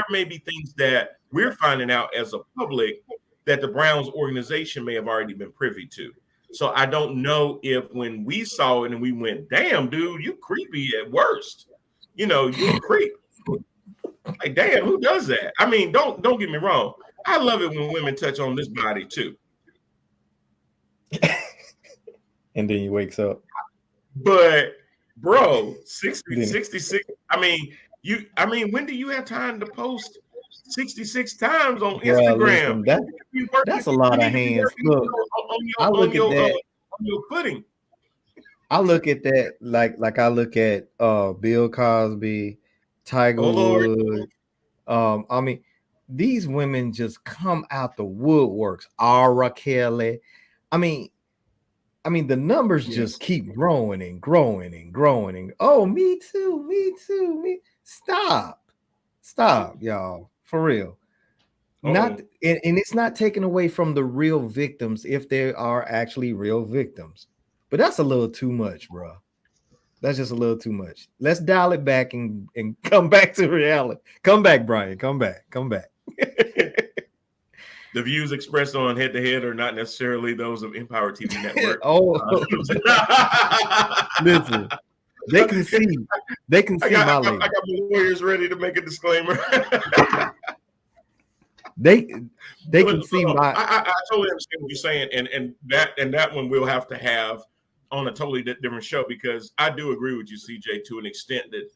may be things that we're finding out as a public that the Browns organization may have already been privy to. So I don't know if when we saw it and we went, damn, dude, you creepy at worst. You know, you a creep. Like, damn, who does that? I mean, don't get me wrong. I love it when women touch on this body too. And then he wakes up. But bro, 66. I mean, when do you have time to post 66 times on Instagram? Listen, that's a lot of hands. Look, I look at that on your footing. I look at that like I look at Bill Cosby, Tiger Woods. I mean, these women just come out the woodworks. R. Kelly. I mean, the numbers just keep growing and growing and growing. And oh, me too. Stop, y'all, for real. Not and it's not taken away from the real victims if there are actually real victims, but that's a little too much, bro. That's just a little too much. Let's dial it back and come back to reality. Come back, Brian. Come back. The views expressed on Head to Head are not necessarily those of Empower TV Network. Listen, they can see my lady. I got my lawyers ready to make a disclaimer. They can see my. I totally understand what you're saying, and that one we'll have to have on a totally different show, because I do agree with you, CJ, to an extent that,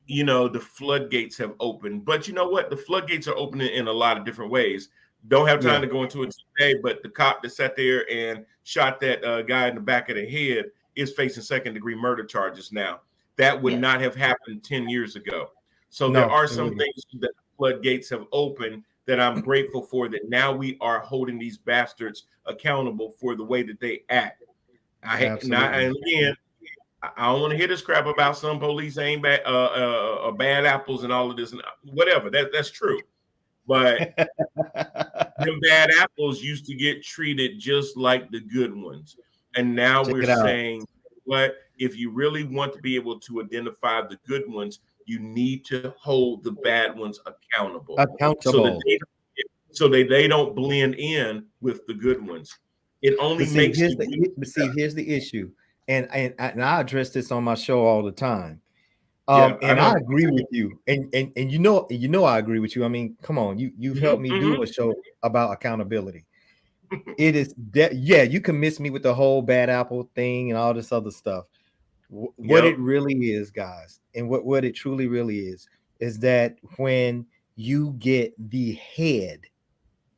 you know, the floodgates have opened. But you know what? The floodgates are opening in a lot of different ways. Don't have time to go into it today, but the cop that sat there and shot that guy in the back of the head is facing second-degree murder charges now. That would not have happened 10 years ago. So there are some things that the floodgates have opened that I'm grateful for, that now we are holding these bastards accountable for the way that they act. And again, I don't want to hear this crap about some police ain't bad apples and all of this and whatever. That's true. But them bad apples used to get treated just like the good ones. And now we're saying, what if you really want to be able to identify the good ones, you need to hold the bad ones accountable. So that they don't blend in with the good ones. It only makes here's the issue. And I address this on my show all the time. And I agree with you. And you know I agree with you. I mean, come on, you've helped me do a show about accountability. It is that you can miss me with the whole bad apple thing and all this other stuff. What it really is, guys, and what it truly really is that when you get the head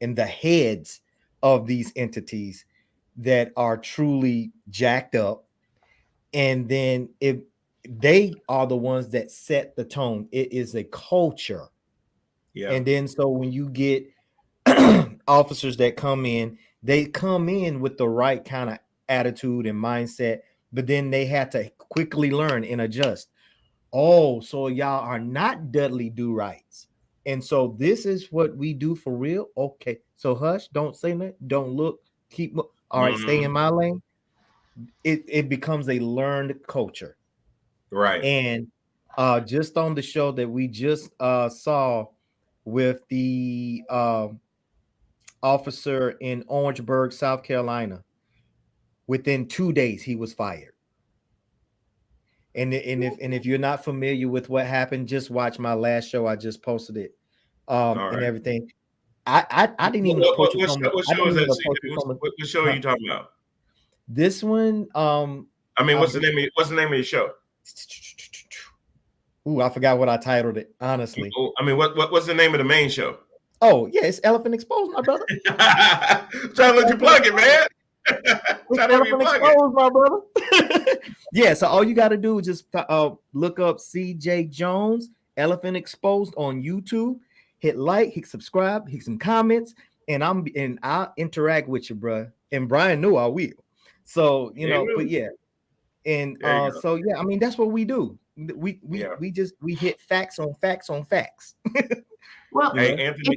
and the heads of these entities that are truly jacked up, and then they are the ones that set the tone. It is a culture. Yeah. And then so when you get officers that come in, they come in with the right kind of attitude and mindset, but then they have to quickly learn and adjust. Oh, so y'all are not Dudley Do-Rights. And so this is what we do for real. Okay. So hush, don't say that. Don't look, keep all right, stay in my lane. It becomes a learned culture. Right. And just on the show that we just saw with the officer in Orangeburg, South Carolina, within 2 days he was fired. And if you're not familiar with what happened, just watch my last show. I just posted it and everything. I didn't even what show is that? What show are you talking about? This one. I mean, what's the name of your show? Ooh, I forgot what I titled it, honestly. I mean, what's the name of the main show? Oh, yeah, it's Elephant Exposed, my brother. Trying to let you plug it, man. Elephant Exposed, my brother. Yeah, so all you got to do is just look up CJ Jones, Elephant Exposed on YouTube. Hit like, hit subscribe, hit some comments, and I'll interact with you, bro. And Brian knew I will. So, you know, but yeah. And so yeah, I mean that's what we do. We hit facts on facts on facts. Well, hey, Anthony,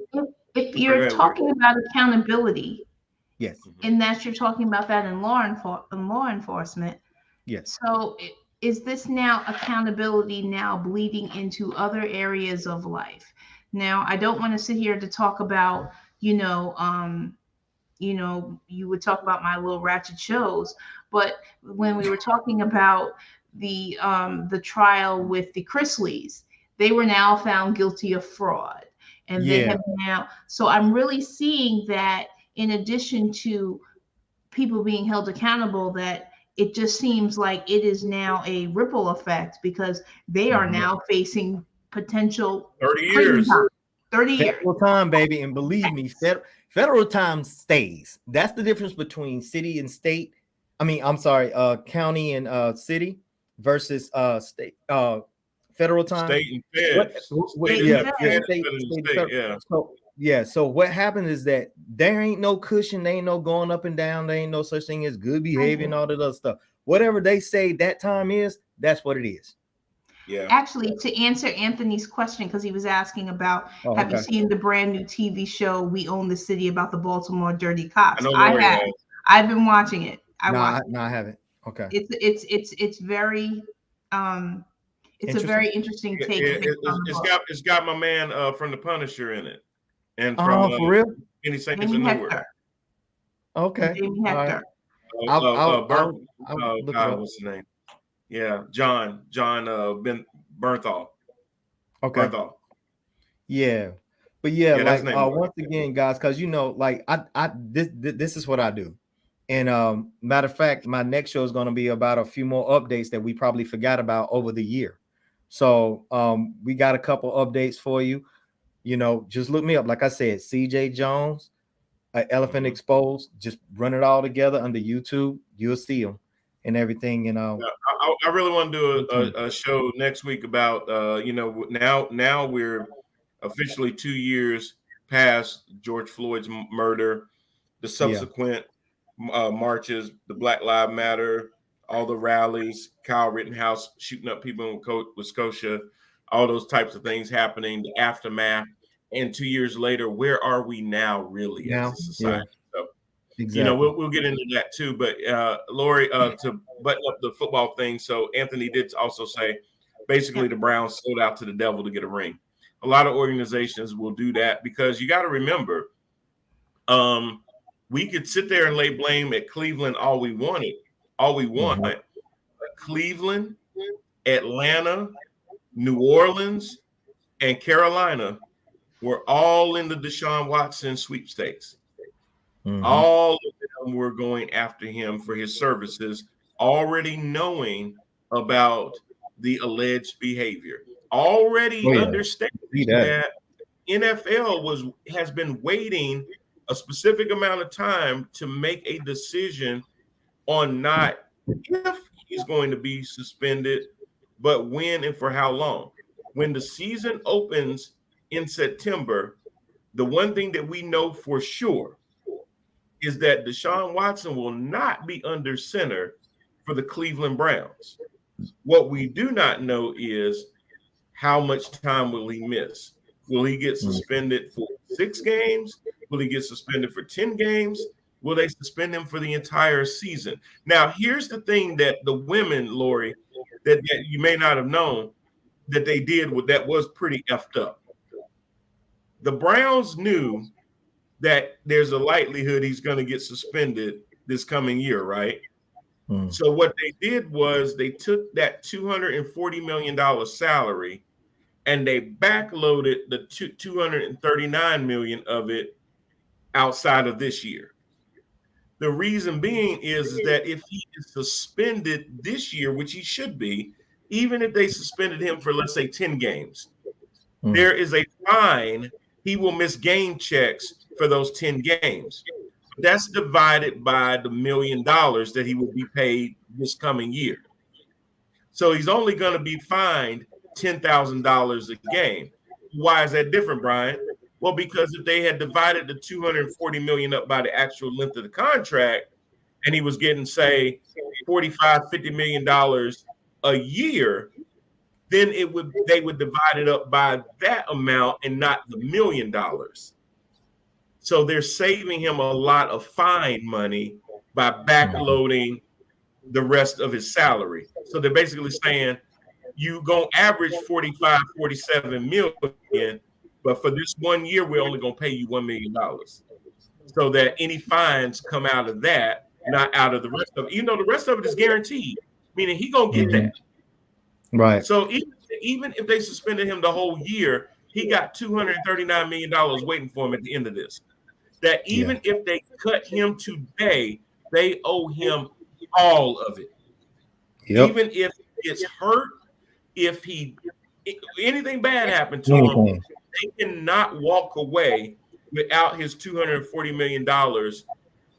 if you're talking about accountability, Yes. And that you're talking about that in law enforcement. Yes. So is this now accountability now bleeding into other areas of life? Now, I don't want to sit here to talk about, you would talk about my little ratchet shows, but when we were talking about the trial with the Chrisleys, they were now found guilty of fraud, and they Yeah. have now. So I'm really seeing that in addition to people being held accountable, that it just seems like it is now a ripple effect because they are now facing potential 30 prison years. time. 30 years. Federal time, baby. And believe me, federal time stays. That's the difference between city and state. I mean, I'm sorry, county and city versus state federal time. State and feds. Yeah. So what happens is that there ain't no cushion, there ain't no going up and down, there ain't no such thing as good behavior and all that other stuff. Whatever they say that time is, that's what it is. Yeah. Actually, to answer Anthony's question, because he was asking about, have you seen the brand new TV show "We Own the City" about the Baltimore Dirty Cops? I have. I've been watching it. I haven't. Okay. It's very it's a very interesting take. It's got my man from The Punisher in it, and from for real, Any Seconds in Newark. Okay. Jamie Hector. What's his name? Yeah, John Ben Bernthal. Okay. Bernthal. Yeah, but like once again, guys, because like this is what I do, and matter of fact, my next show is going to be about a few more updates that we probably forgot about over the year. So we got a couple updates for you. Just look me up. Like I said, CJ Jones, Elephant Exposed. Just run it all together under YouTube. You'll see them and everything. I really want to do a show next week about now we're officially 2 years past George Floyd's murder, the subsequent marches, the Black Lives Matter, all the rallies, Kyle Rittenhouse shooting up people in Scotia, all those types of things happening, the aftermath. And 2 years later, where are we now really as a society? So, exactly. We'll get into that too. But Lori, to button up the football thing. So Anthony did also say, basically the Browns sold out to the devil to get a ring. A lot of organizations will do that because you got to remember, we could sit there and lay blame at Cleveland all we want. But Cleveland, Atlanta, New Orleans, and Carolina were all in the Deshaun Watson sweepstakes. All of them were going after him for his services, already knowing about the alleged behavior, already understanding that NFL has been waiting a specific amount of time to make a decision on not if he's going to be suspended, but when and for how long. When the season opens in September, the one thing that we know for sure is that Deshaun Watson will not be under center for the Cleveland Browns. What we do not know is how much time will he miss. Will he get suspended for 6 games? Will he get suspended for 10 games? Will they suspend him for the entire season? Now, here's the thing that the women, Lori, that you may not have known that they did that was pretty effed up. The Browns knew that there's a likelihood he's going to get suspended this coming year, right? So what they did was they took that $240 million salary and they backloaded the $239 million of it outside of this year. The reason being is that if he is suspended this year, which he should be, even if they suspended him for, let's say, 10 games, there is a fine. He will miss game checks for those 10 games. That's divided by the $1 million that he will be paid this coming year. So he's only going to be fined $10,000 a game. Why is that different, Brian? Well, because if they had divided the $240 million up by the actual length of the contract, and he was getting, say, $45-50 million a year, then they would divide it up by that amount and not the $1 million. So they're saving him a lot of fine money by backloading the rest of his salary. So they're basically saying you gonna average 45, 47 million, but for this 1 year, we're only gonna pay you $1 million. So that any fines come out of that, not out of the rest of it. Even though the rest of it is guaranteed, meaning he gonna get that. Right. So even if they suspended him the whole year, he got $239 million waiting for him at the end of this. That even if they cut him today, they owe him all of it. Yep. Even if he gets hurt, if anything bad happened to him, they cannot walk away without his $240 million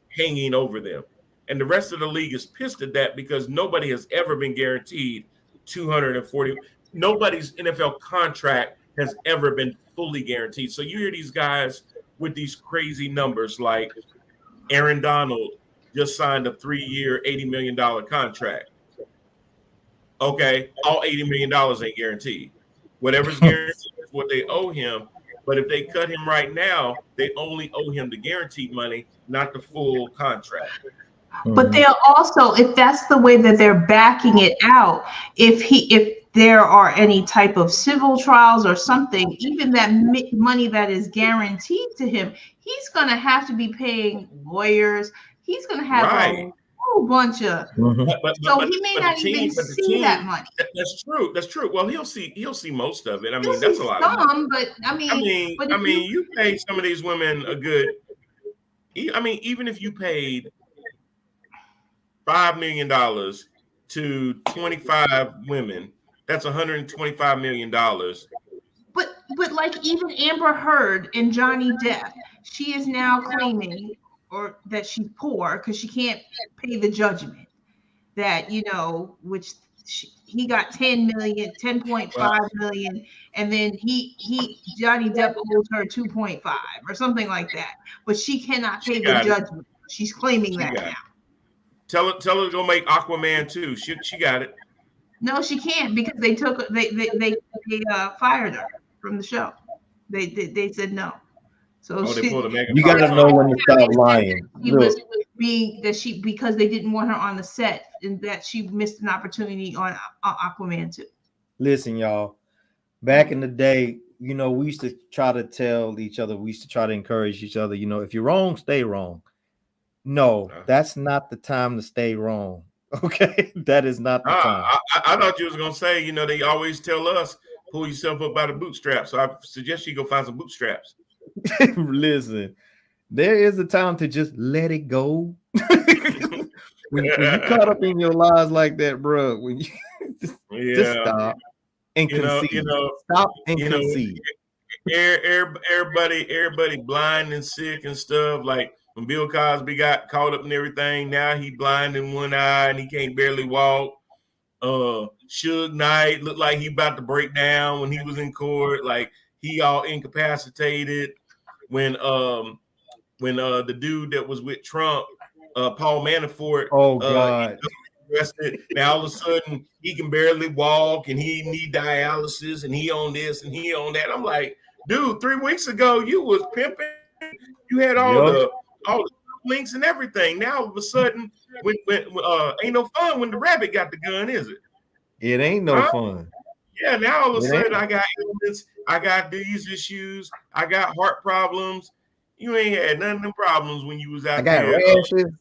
hanging over them. And the rest of the league is pissed at that because nobody has ever been guaranteed 240. Nobody's NFL contract has ever been fully guaranteed. So you hear these guys with these crazy numbers like Aaron Donald just signed a 3-year, $80 million contract. Okay, all $80 million ain't guaranteed. Whatever's guaranteed is what they owe him. But if they cut him right now, they only owe him the guaranteed money, not the full contract. But they'll also, if that's the way that they're backing it out, if there are any type of civil trials or something, even that money that is guaranteed to him, he's going to have to be paying lawyers. He's going to have a whole bunch of. So he may not even see that money. That's true. That's true. Well, he'll see most of it. I mean, that's a lot of money. But I mean, you pay some of these women a good. I mean, even if you paid $5 million to 25 women, that's $125 million. But like even Amber Heard and Johnny Depp, she is now claiming that she's poor because she can't pay the judgment. That which he got 10.5 million, and then Johnny Depp owes her 2.5 or something like that. But she cannot pay the judgment. She's claiming that now. Tell her to go make Aquaman 2. She got it. No, she can't because they fired her from the show. They said no. So you gotta know when to stop lying. Because they didn't want her on the set, and that she missed an opportunity on Aquaman 2. Listen, y'all. Back in the day, we used to try to tell each other. We used to try to encourage each other. If you're wrong, stay wrong. No, that's not the time to stay wrong. Okay, that is not the time. I thought you was gonna say, they always tell us pull yourself up by the bootstraps. So I suggest you go find some bootstraps. Listen, there is a time to just let it go. when you caught up in your lies like that, bro, when you just stop and concede. Stop and concede. Everybody blind and sick and stuff. Like when Bill Cosby got caught up in everything, now he blind in one eye and he can't barely walk. Suge Knight looked like he about to break down when he was in court. Like he all incapacitated. When the dude that was with Trump, Paul Manafort, arrested. Now all of a sudden he can barely walk and he need dialysis and he on this and he on that. I'm like, dude, 3 weeks ago you was pimping. You had all the links and everything. Now all of a sudden, when ain't no fun when the rabbit got the gun, is it? It ain't no fun. Yeah, now all of a sudden I got illness, I got these issues, I got heart problems. You ain't had none of them problems when you was out there. Rashes.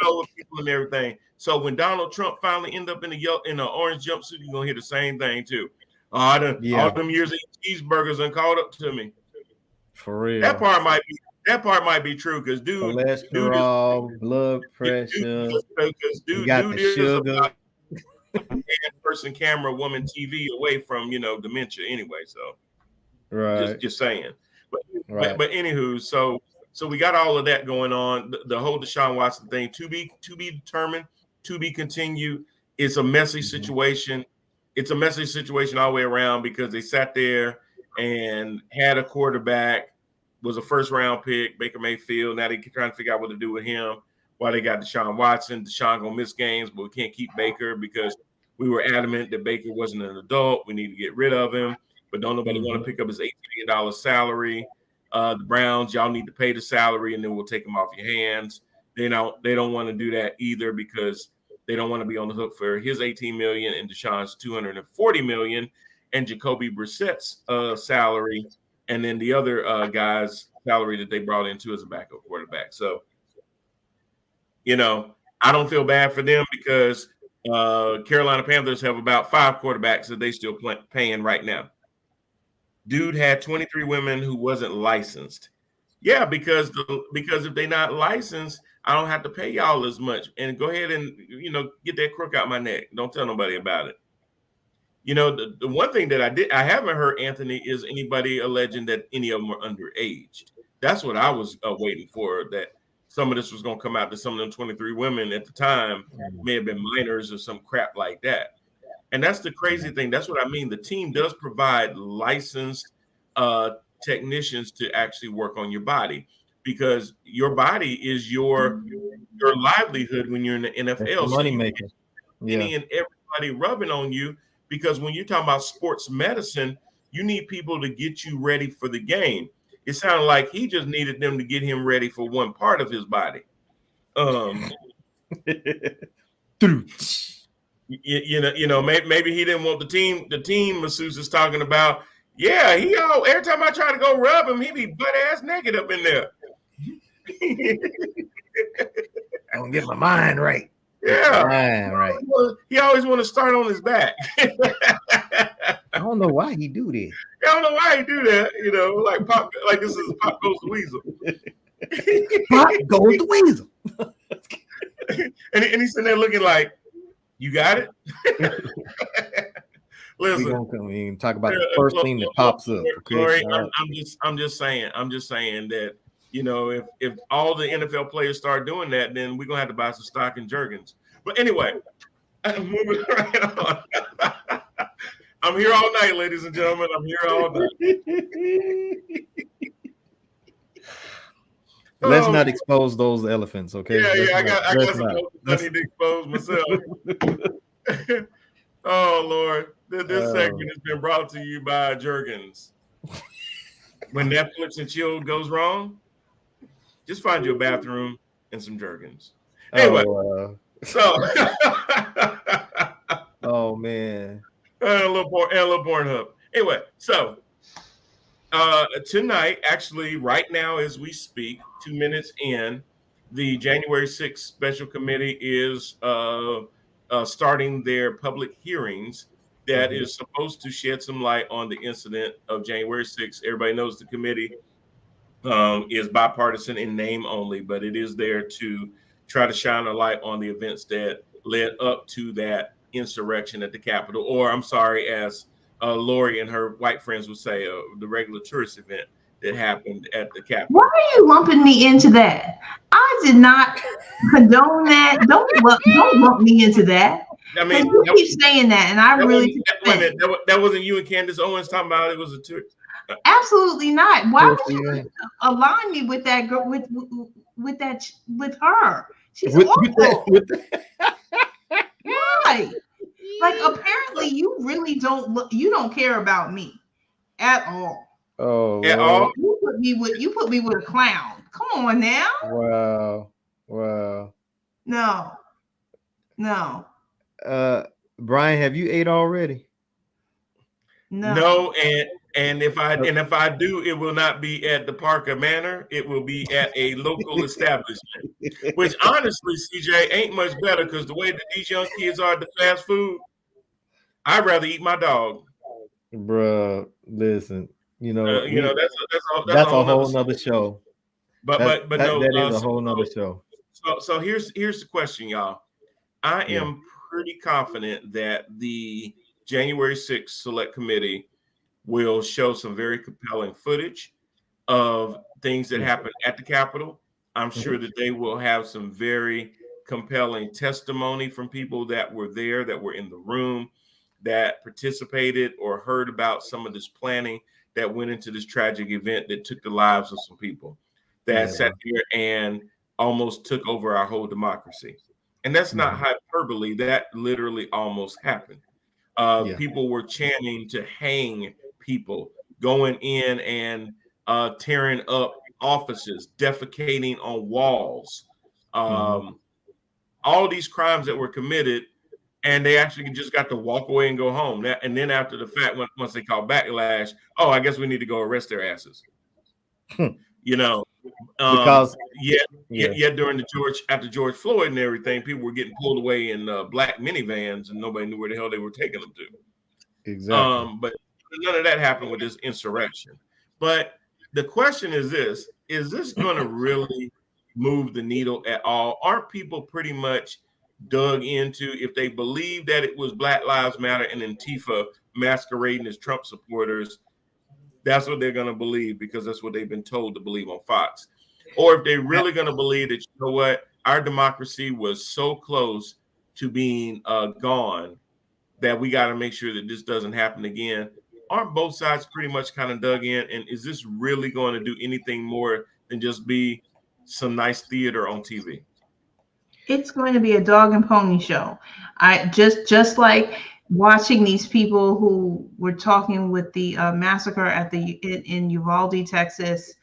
Over people and everything. So when Donald Trump finally end up in an orange jumpsuit, you're gonna hear the same thing too. All them years of cheeseburgers and caught up to me. For real. That part might be true because cholesterol, blood pressure. Dude got the sugar. Person, camera, woman, TV away from dementia anyway. So just saying. But anywho, so we got all of that going on. The whole Deshaun Watson thing to be determined, to be continued. It's a messy situation. It's a messy situation all the way around because they sat there and had a quarterback, was a first round pick, Baker Mayfield. Now they're trying to figure out what to do with him. While they got Deshaun Watson. Deshaun gonna miss games, but we can't keep Baker because we were adamant that Baker wasn't an adult. We need to get rid of him, but don't nobody want to pick up his $8 million salary. the Browns, y'all need to pay the salary and then we'll take them off your hands. They don't want to do that either because they don't want to be on the hook for his $18 million and Deshaun's $240 million and Jacoby Brissett's salary, and then the other guy's salary that they brought into as a backup quarterback. So, I don't feel bad for them because Carolina Panthers have about 5 quarterbacks that they still paying right now. Dude had 23 women who wasn't licensed. Yeah, because if they're not licensed, I don't have to pay y'all as much. And go ahead and get that crook out my neck. Don't tell nobody about it. The one thing that I haven't heard, Anthony, is anybody alleging that any of them were underage. That's what I was waiting for, that some of this was going to come out, that some of them 23 women at the time may have been minors or some crap like that. And that's the crazy thing. That's what I mean. The team does provide licensed technicians to actually work on your body, because your body is your livelihood when you're in the NFL. Money making. Any and everybody rubbing on you, because when you're talking about sports medicine, you need people to get you ready for the game. It sounded like he just needed them to get him ready for one part of his body. Maybe he didn't want the team masseuse is talking about. Yeah, every time I try to go rub him, he be butt ass naked up in there. I don't get my mind right. Yeah, right. He always want to start on his back. I don't know why he do that. I don't know why he do that. Like Pop, like this is Pop Goes the Weasel. Pop Goes the Weasel. and he's sitting there looking like, you got it. Listen, we gonna talk about the first thing that pops up. Okay? Corey, I'm just saying that if all the NFL players start doing that, then we're gonna have to buy some stock in Jergens. But anyway, I'm moving right on. I'm here all night, ladies and gentlemen. I'm here all night. Let's not expose those elephants, okay? Yeah, I got some elephants I need to expose myself. Oh Lord, this segment has been brought to you by Jergens. When Netflix and chill goes wrong, just find you a bathroom and some Jergens. Anyway, oh man, and a little Pornhub. Anyway, so tonight, actually, right now as we speak, 2 minutes in, the January 6th Special Committee is starting their public hearings that is supposed to shed some light on the incident of January 6th. Everybody knows the committee is bipartisan in name only, but it is there to try to shine a light on the events that led up to that insurrection at the Capitol, or I'm sorry, as Lori and her white friends would say, the regular tourist event that happened at the Capitol. Why are you lumping me into that? I did not condone that. Don't lump me into that. I mean, you keep saying that, and I really that wasn't you and Candace Owens talking about it was a tour. Absolutely not. Why would you align me with that girl with her? She's awful. Why? Like, apparently you really don't care about me at all. Oh, at all. You put me with a clown. Come on now. Wow. No. Brian, have you ate already? No, and if I do, it will not be at the Parker Manor. It will be at a local establishment, which honestly, CJ, ain't much better, because the way that these young kids are at the fast food, I'd rather eat my dog. Bruh, listen, that's a whole nother show. But that is a whole nother show. So here's the question, y'all. I am pretty confident that the January 6th Select Committee will show some very compelling footage of things that happened at the Capitol. I'm sure that they will have some very compelling testimony from people that were there, that were in the room, that participated or heard about some of this planning that went into this tragic event that took the lives of some people that sat here and almost took over our whole democracy. And that's not hyperbole. That literally almost happened. People were chanting to hang people, going in and tearing up offices, defecating on walls, all these crimes that were committed, and they actually just got to walk away and go home. And then after the fact, once they caught backlash, oh, I guess we need to go arrest their asses. You know, because yet during after George Floyd and everything, people were getting pulled away in black minivans, and nobody knew where the hell they were taking them to. Exactly. But none of that happened with this insurrection. But the question is this: is this going to really move the needle at all? Aren't people pretty much dug into, if they believe that it was Black Lives Matter and Antifa masquerading as Trump supporters, that's what they're going to believe because that's what they've been told to believe on Fox? Or if they're really going to believe that, you know what, our democracy was so close to being gone that we got to make sure that this doesn't happen again. Aren't both sides pretty much kind of dug in? And is this really going to do anything more than just be some nice theater on TV? It's going to be a dog and pony show. I just like watching these people who were talking with the massacre in Uvalde, Texas,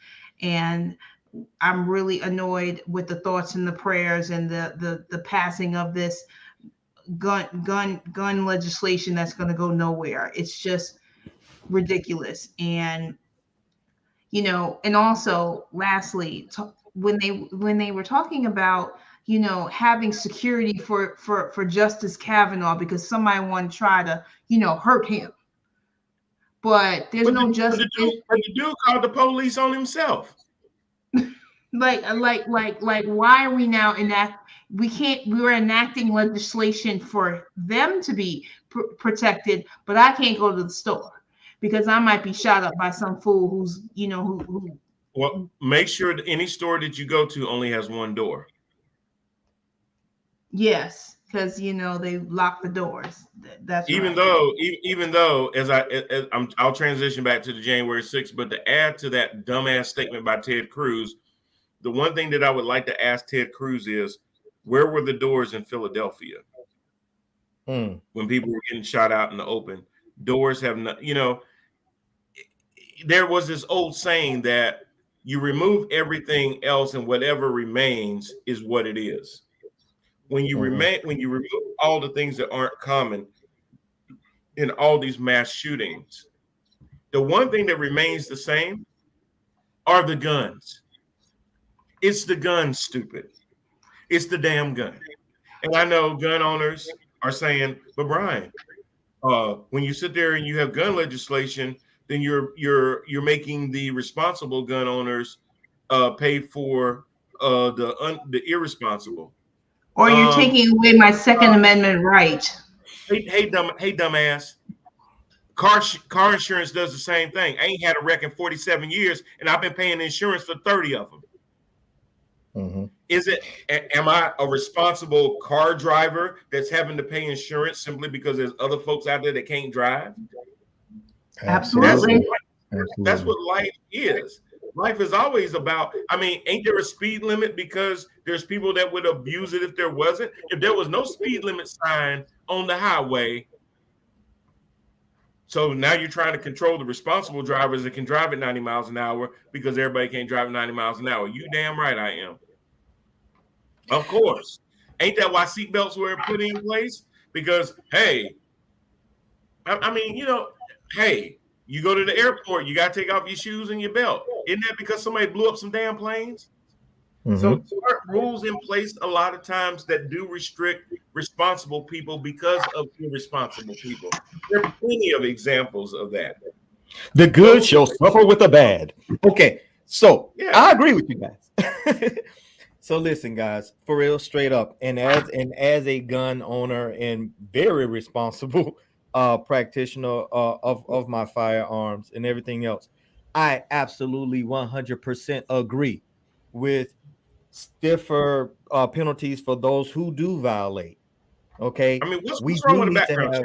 and I'm really annoyed with the thoughts and the prayers and the passing of this gun legislation that's going to go nowhere. It's just ridiculous. And you know, and also lastly, when they were talking about, you know, having security for Justice Kavanaugh because somebody want to try to, you know, hurt him, but there's no justice. The dude called the police on himself. Like why are we now we're enacting legislation for them to be protected, but I can't go to the store because I might be shot up by some fool who's, you know, who. Well, make sure that any store that you go to only has one door. Yes, because you know they lock the doors. That's even right. though I'll transition back to the January 6th, but to add to that dumbass statement by Ted Cruz, the one thing that I would like to ask Ted Cruz is, where were the doors in Philadelphia when people were getting shot out in the open? Doors have not, you know, there was this old saying that you remove everything else and whatever remains is what it is. When you remove all the things that aren't common in all these mass shootings, the one thing that remains the same are the guns. It's the gun, stupid. It's the damn gun. And I know gun owners are saying, but Brian, when you sit there and you have gun legislation, then you're making the responsible gun owners pay for the irresponsible. Or you're taking away my Second Amendment right. Hey, dumbass. Car insurance does the same thing. I ain't had a wreck in 47 years, and I've been paying insurance for 30 of them. Am I a responsible car driver that's having to pay insurance simply because there's other folks out there that can't drive? Absolutely. That's what life is. Life is always about, I mean, ain't there a speed limit because there's people that would abuse it if there wasn't? If there was no speed limit sign on the highway, so now you're trying to control the responsible drivers that can drive at 90 miles an hour because everybody can't drive at 90 miles an hour. You damn right I am. Of course. Ain't that why seatbelts were put in place? Because, hey, I mean, you know, hey, you go to the airport, you got to take off your shoes and your belt. Isn't that because somebody blew up some damn planes? So there are rules in place a lot of times that do restrict responsible people because of irresponsible people. There are plenty of examples of that. The good shall suffer with the bad. Okay, so yeah. I agree with you guys. So listen, guys, for real, straight up, and as a gun owner and very responsible practitioner of my firearms and everything else, I absolutely 100% agree with stiffer penalties for those who do violate. Okay, I mean, what's wrong with a background check?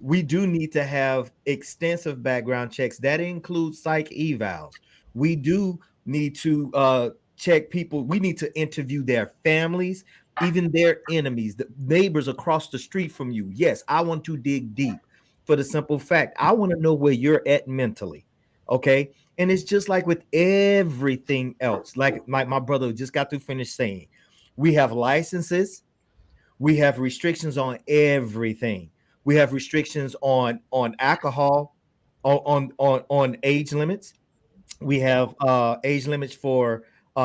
We do need to have extensive background checks that include psych evals. We do need to check people. We need to interview their families, even their enemies, the neighbors across the street from you. Yes, I want to dig deep for the simple fact I want to know where you're at mentally. Okay. And it's just like with everything else. Like my brother just got to finish saying, we have licenses, we have restrictions on everything. We have restrictions on alcohol, on age limits. We have age limits for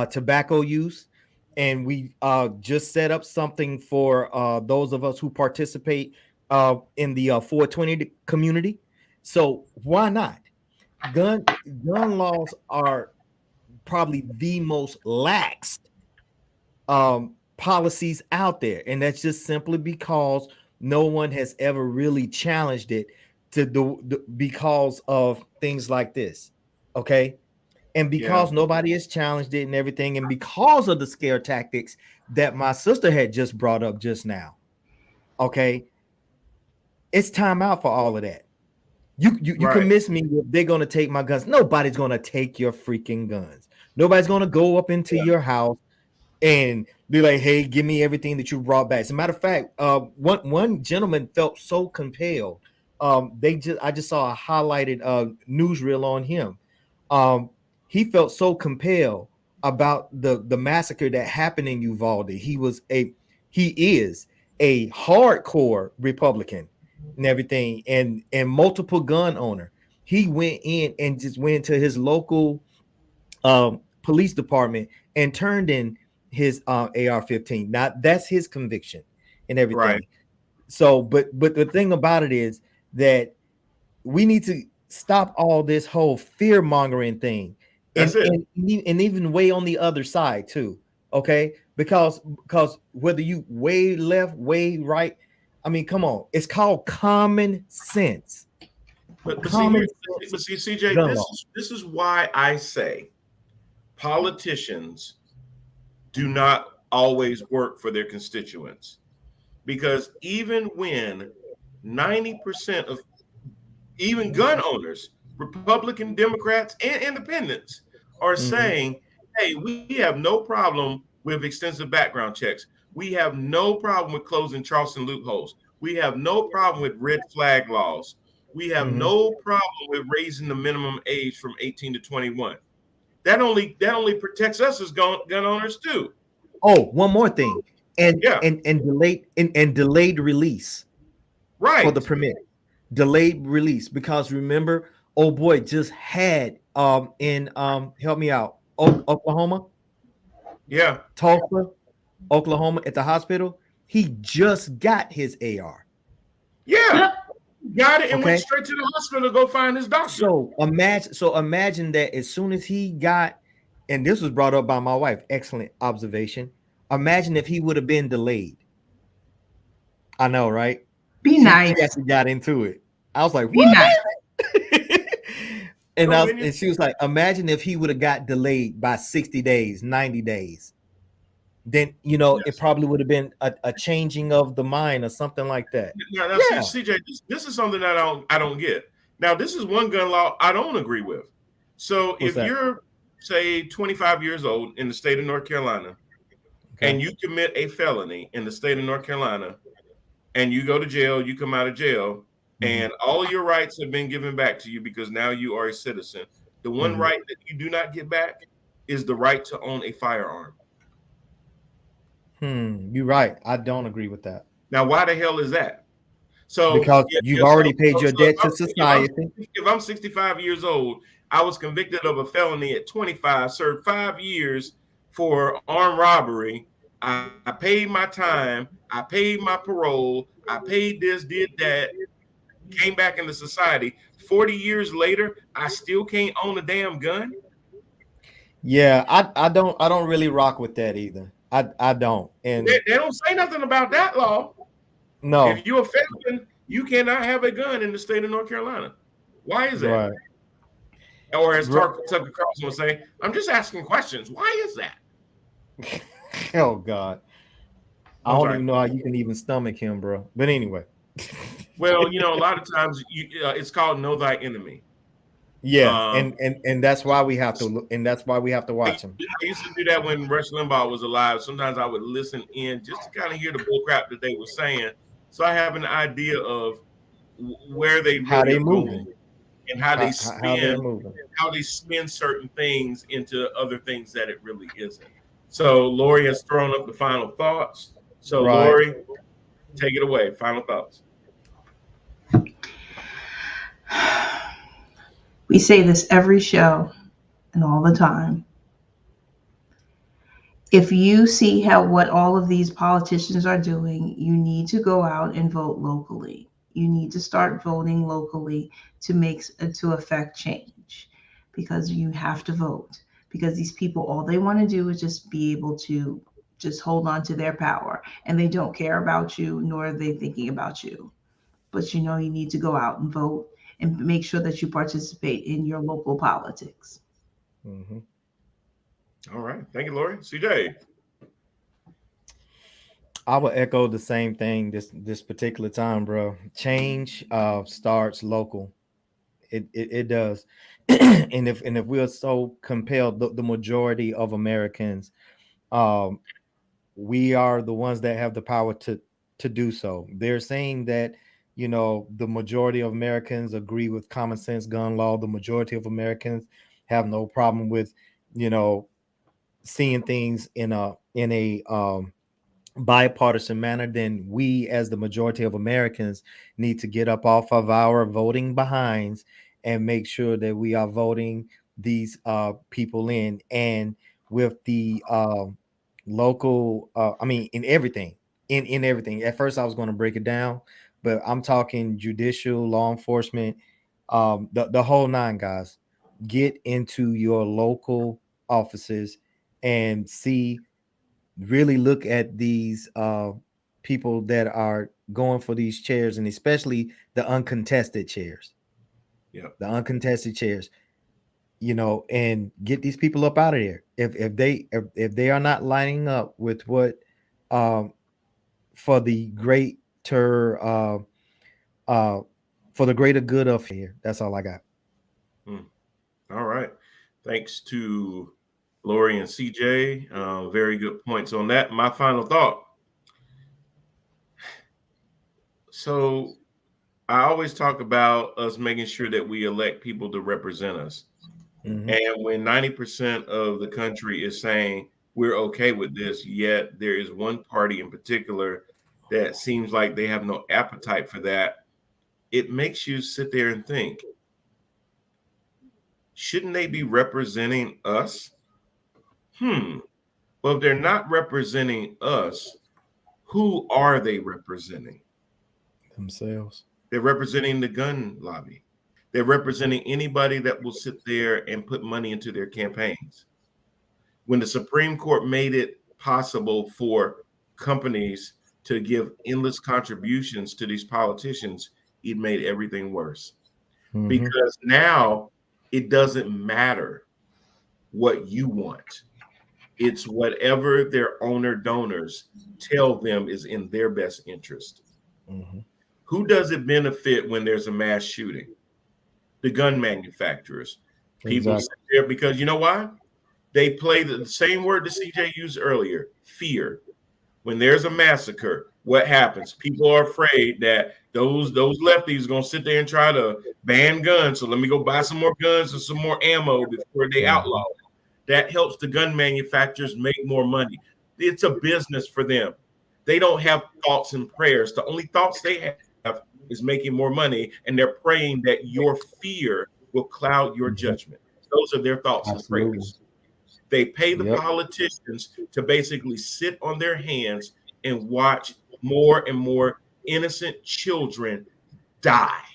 tobacco use, and we just set up something for those of us who participate in the 420 community. So why not? Gun laws are probably the most lax policies out there, and that's just simply because no one has ever really challenged it because of things like this. Okay. And because nobody has challenged it and everything, and because of the scare tactics that my sister had just brought up just now, okay, it's time out for all of that. You convince me that they're going to take my guns. Nobody's going to take your freaking guns. Nobody's going to go up into your house and be like, hey, give me everything that you brought back. As a matter of fact, one gentleman felt so compelled. I just saw a highlighted newsreel on him. He felt so compelled about the massacre that happened in Uvalde. He is a hardcore Republican and everything, and multiple gun owner. He went in and just went to his local police department and turned in his AR-15. Now that's his conviction and everything. Right. So, but the thing about it is that we need to stop all this whole fear mongering thing. And even way on the other side too, okay? Because whether you way left, way right, I mean, come on, it's called common sense. But see, CJ, this is why I say politicians do not always work for their constituents, because even when 90% of even gun owners, Republican, Democrats, and independents are saying, hey, we have no problem with extensive background checks. We have no problem with closing Charleston loopholes. We have no problem with red flag laws. We have no problem with raising the minimum age from 18 to 21. That only protects us as gun owners too. Oh, one more thing. And delayed release. Right. For the permit. Delayed release, because remember, old boy just had in help me out, Oklahoma. Yeah. Tulsa, Oklahoma, at the hospital. He just got his AR. Yeah. Got it and went straight to the hospital to go find his doctor. So imagine that as soon as he got, and this was brought up by my wife, excellent observation. Imagine if he would have been delayed. I know, right? Be nice. She actually got into it. I was like, be nice. and she was like, imagine if he would have got delayed by 60 days, 90 days. Then, it probably would have been a changing of the mind or something like that. Now, CJ, this is something that I don't get. Now, this is one gun law I don't agree with. So if you're, say, 25 years old in the state of North Carolina, and you commit a felony in the state of North Carolina, and you go to jail, you come out of jail, and all your rights have been given back to you because now you are a citizen. The one right that you do not get back is the right to own a firearm. You're right. I don't agree with that. Now, why the hell is that? So because you've already paid your debt to society. If I'm 65 years old, I was convicted of a felony at 25, served 5 years for armed robbery. I paid my time. I paid my parole. I paid this, did that, came back into society. 40 years later, I still can't own a damn gun. Yeah, I don't really rock with that either. I don't. And they don't say nothing about that law. No. If you're a felon, you cannot have a gun in the state of North Carolina. Why is that? Right. Or as Tucker Carlson would say, I'm just asking questions. Why is that? Oh, God. I don't even know how you can even stomach him, bro. But anyway. Well, a lot of times it's called know thy enemy. Yeah, and that's why we have to look, and that's why we have to watch him. I used to do that when Rush Limbaugh was alive. Sometimes I would listen in just to kind of hear the bull crap that they were saying, so I have an idea of where they how they moving. and how they they're moving. how they spin certain things into other things that it really isn't. So Lori has thrown up the final thoughts. So Right. Lori, take it away. Final thoughts. We say this every show and all the time. If you see what all of these politicians are doing, you need to go out and vote locally. You need to start voting locally to affect change, because you have to vote. Because these people, all they want to do is just be able to just hold on to their power, and they don't care about you, nor are they thinking about you. But you need to go out and vote and make sure that you participate in your local politics. Mm-hmm. All right. Thank you, Lori. CJ. I would echo the same thing this particular time, bro. Change starts local. It does. and if we're so compelled, the majority of Americans, we are the ones that have the power to do so. They're saying that, the majority of Americans agree with common sense gun law. The majority of Americans have no problem with, seeing things in a bipartisan manner. Then we, as the majority of Americans, need to get up off of our voting behinds and make sure that we are voting these people in. And with the local, in everything, in everything. At first I was going to break it down, but I'm talking judicial, law enforcement, the whole nine, guys. Get into your local offices and really look at these people that are going for these chairs, and especially the uncontested chairs. Yeah, the uncontested chairs. And get these people up out of there. If they are not lining up with what for the greater for the greater good of here. That's all I got. All right. Thanks to Lori and CJ. Very good points on that. My final thought. So I always talk about us making sure that we elect people to represent us. Mm-hmm. And when 90% of the country is saying we're okay with this, yet there is one party in particular that seems like they have no appetite for that, it makes you sit there and think, shouldn't they be representing us? Well, if they're not representing us, who are they representing? Themselves. They're representing the gun lobby. They're representing anybody that will sit there and put money into their campaigns. When the Supreme Court made it possible for companies to give endless contributions to these politicians, it made everything worse. Mm-hmm. Because now it doesn't matter what you want. It's whatever their owner donors tell them is in their best interest. Mm-hmm. Who does it benefit when there's a mass shooting? The gun manufacturers. People sit there because you know why? They play the same word that CJ used earlier, fear. When there's a massacre, what happens? People are afraid that those lefties are going to sit there and try to ban guns. So let me go buy some more guns and some more ammo before they outlaw it. That helps the gun manufacturers make more money. It's a business for them. They don't have thoughts and prayers. The only thoughts they have is making more money, and they're praying that your fear will cloud your judgment. Those are their thoughts and prayers. They pay the politicians to basically sit on their hands and watch more and more innocent children die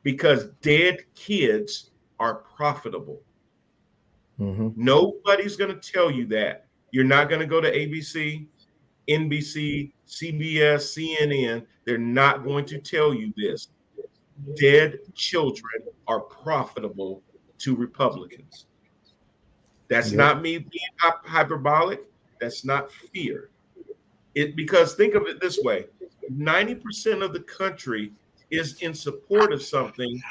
because dead kids are profitable. Mm-hmm. Nobody's going to tell you that. You're not going to go to ABC, NBC, CBS, CNN. They're not going to tell you this. Dead children are profitable to Republicans. That's not me being hyperbolic. That's not fear. Because think of it this way. 90% of the country is in support of something.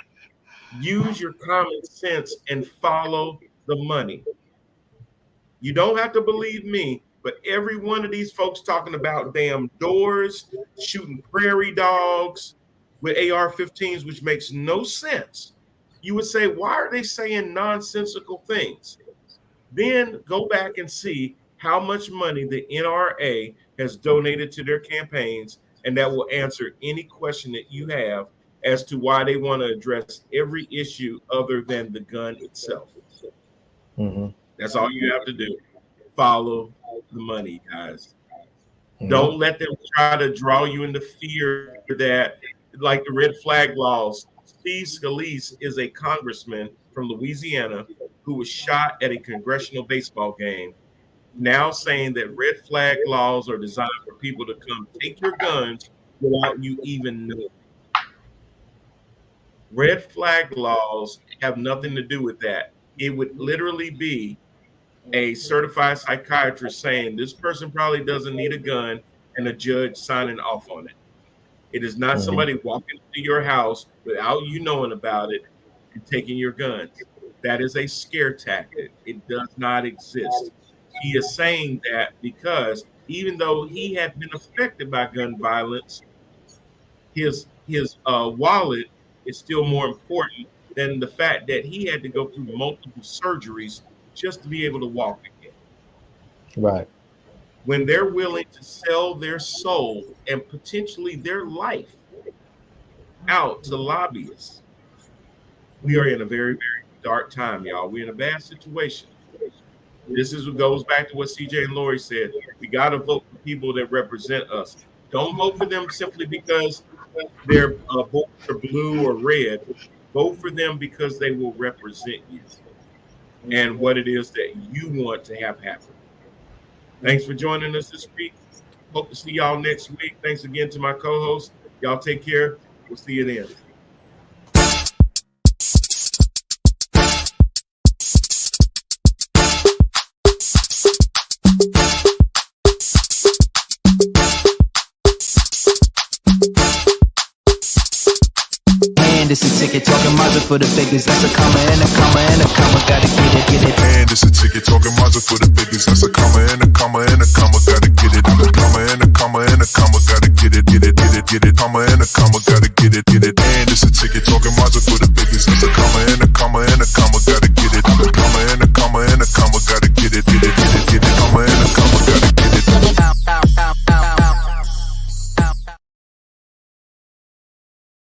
Use your common sense and follow the money. You don't have to believe me, but every one of these folks talking about damn doors, shooting prairie dogs with AR-15s, which makes no sense. you would say, why are they saying nonsensical things? Then go back and see how much money the NRA has donated to their campaigns, and that will answer any question that you have as to why they want to address every issue other than the gun itself. Mm-hmm. That's all you have to do. Follow the money, guys. Mm-hmm. Don't let them try to draw you into fear that, like the red flag laws, Steve Scalise is a congressman from Louisiana who was shot at a congressional baseball game, now saying that red flag laws are designed for people to come take your guns without you even knowing. Red flag laws have nothing to do with that. It would literally be a certified psychiatrist saying this person probably doesn't need a gun and a judge signing off on it. It is not somebody walking into your house without you knowing about it and taking your guns. That is a scare tactic. It does not exist. He is saying that because even though he had been affected by gun violence, his wallet is still more important than the fact that he had to go through multiple surgeries just to be able to walk again. Right. When they're willing to sell their soul and potentially their life out to lobbyists, we are in a very, very dark time, y'all. We're in a bad situation. This is what goes back to what CJ and Lori said. We got to vote for people that represent us. Don't vote for them simply because their votes are blue or red. Vote for them because they will represent you and what it is that you want to have happen. Thanks for joining us this week. Hope to see y'all next week. Thanks again to my co-host. Y'all take care. We'll see you then. And it's a ticket talking Mazda for the biggest. That's a comma and a comma and a comma. Gotta get it. And it's a ticket talking Mazda for the biggest. That's a comma and a comma and a comma. Gotta get it. I'm a comma and a comma and a comma. Gotta get it. Comma and a comma. Gotta get it. And it's a ticket talking Mazda for the biggest. That's a comma and a comma and a comma. Gotta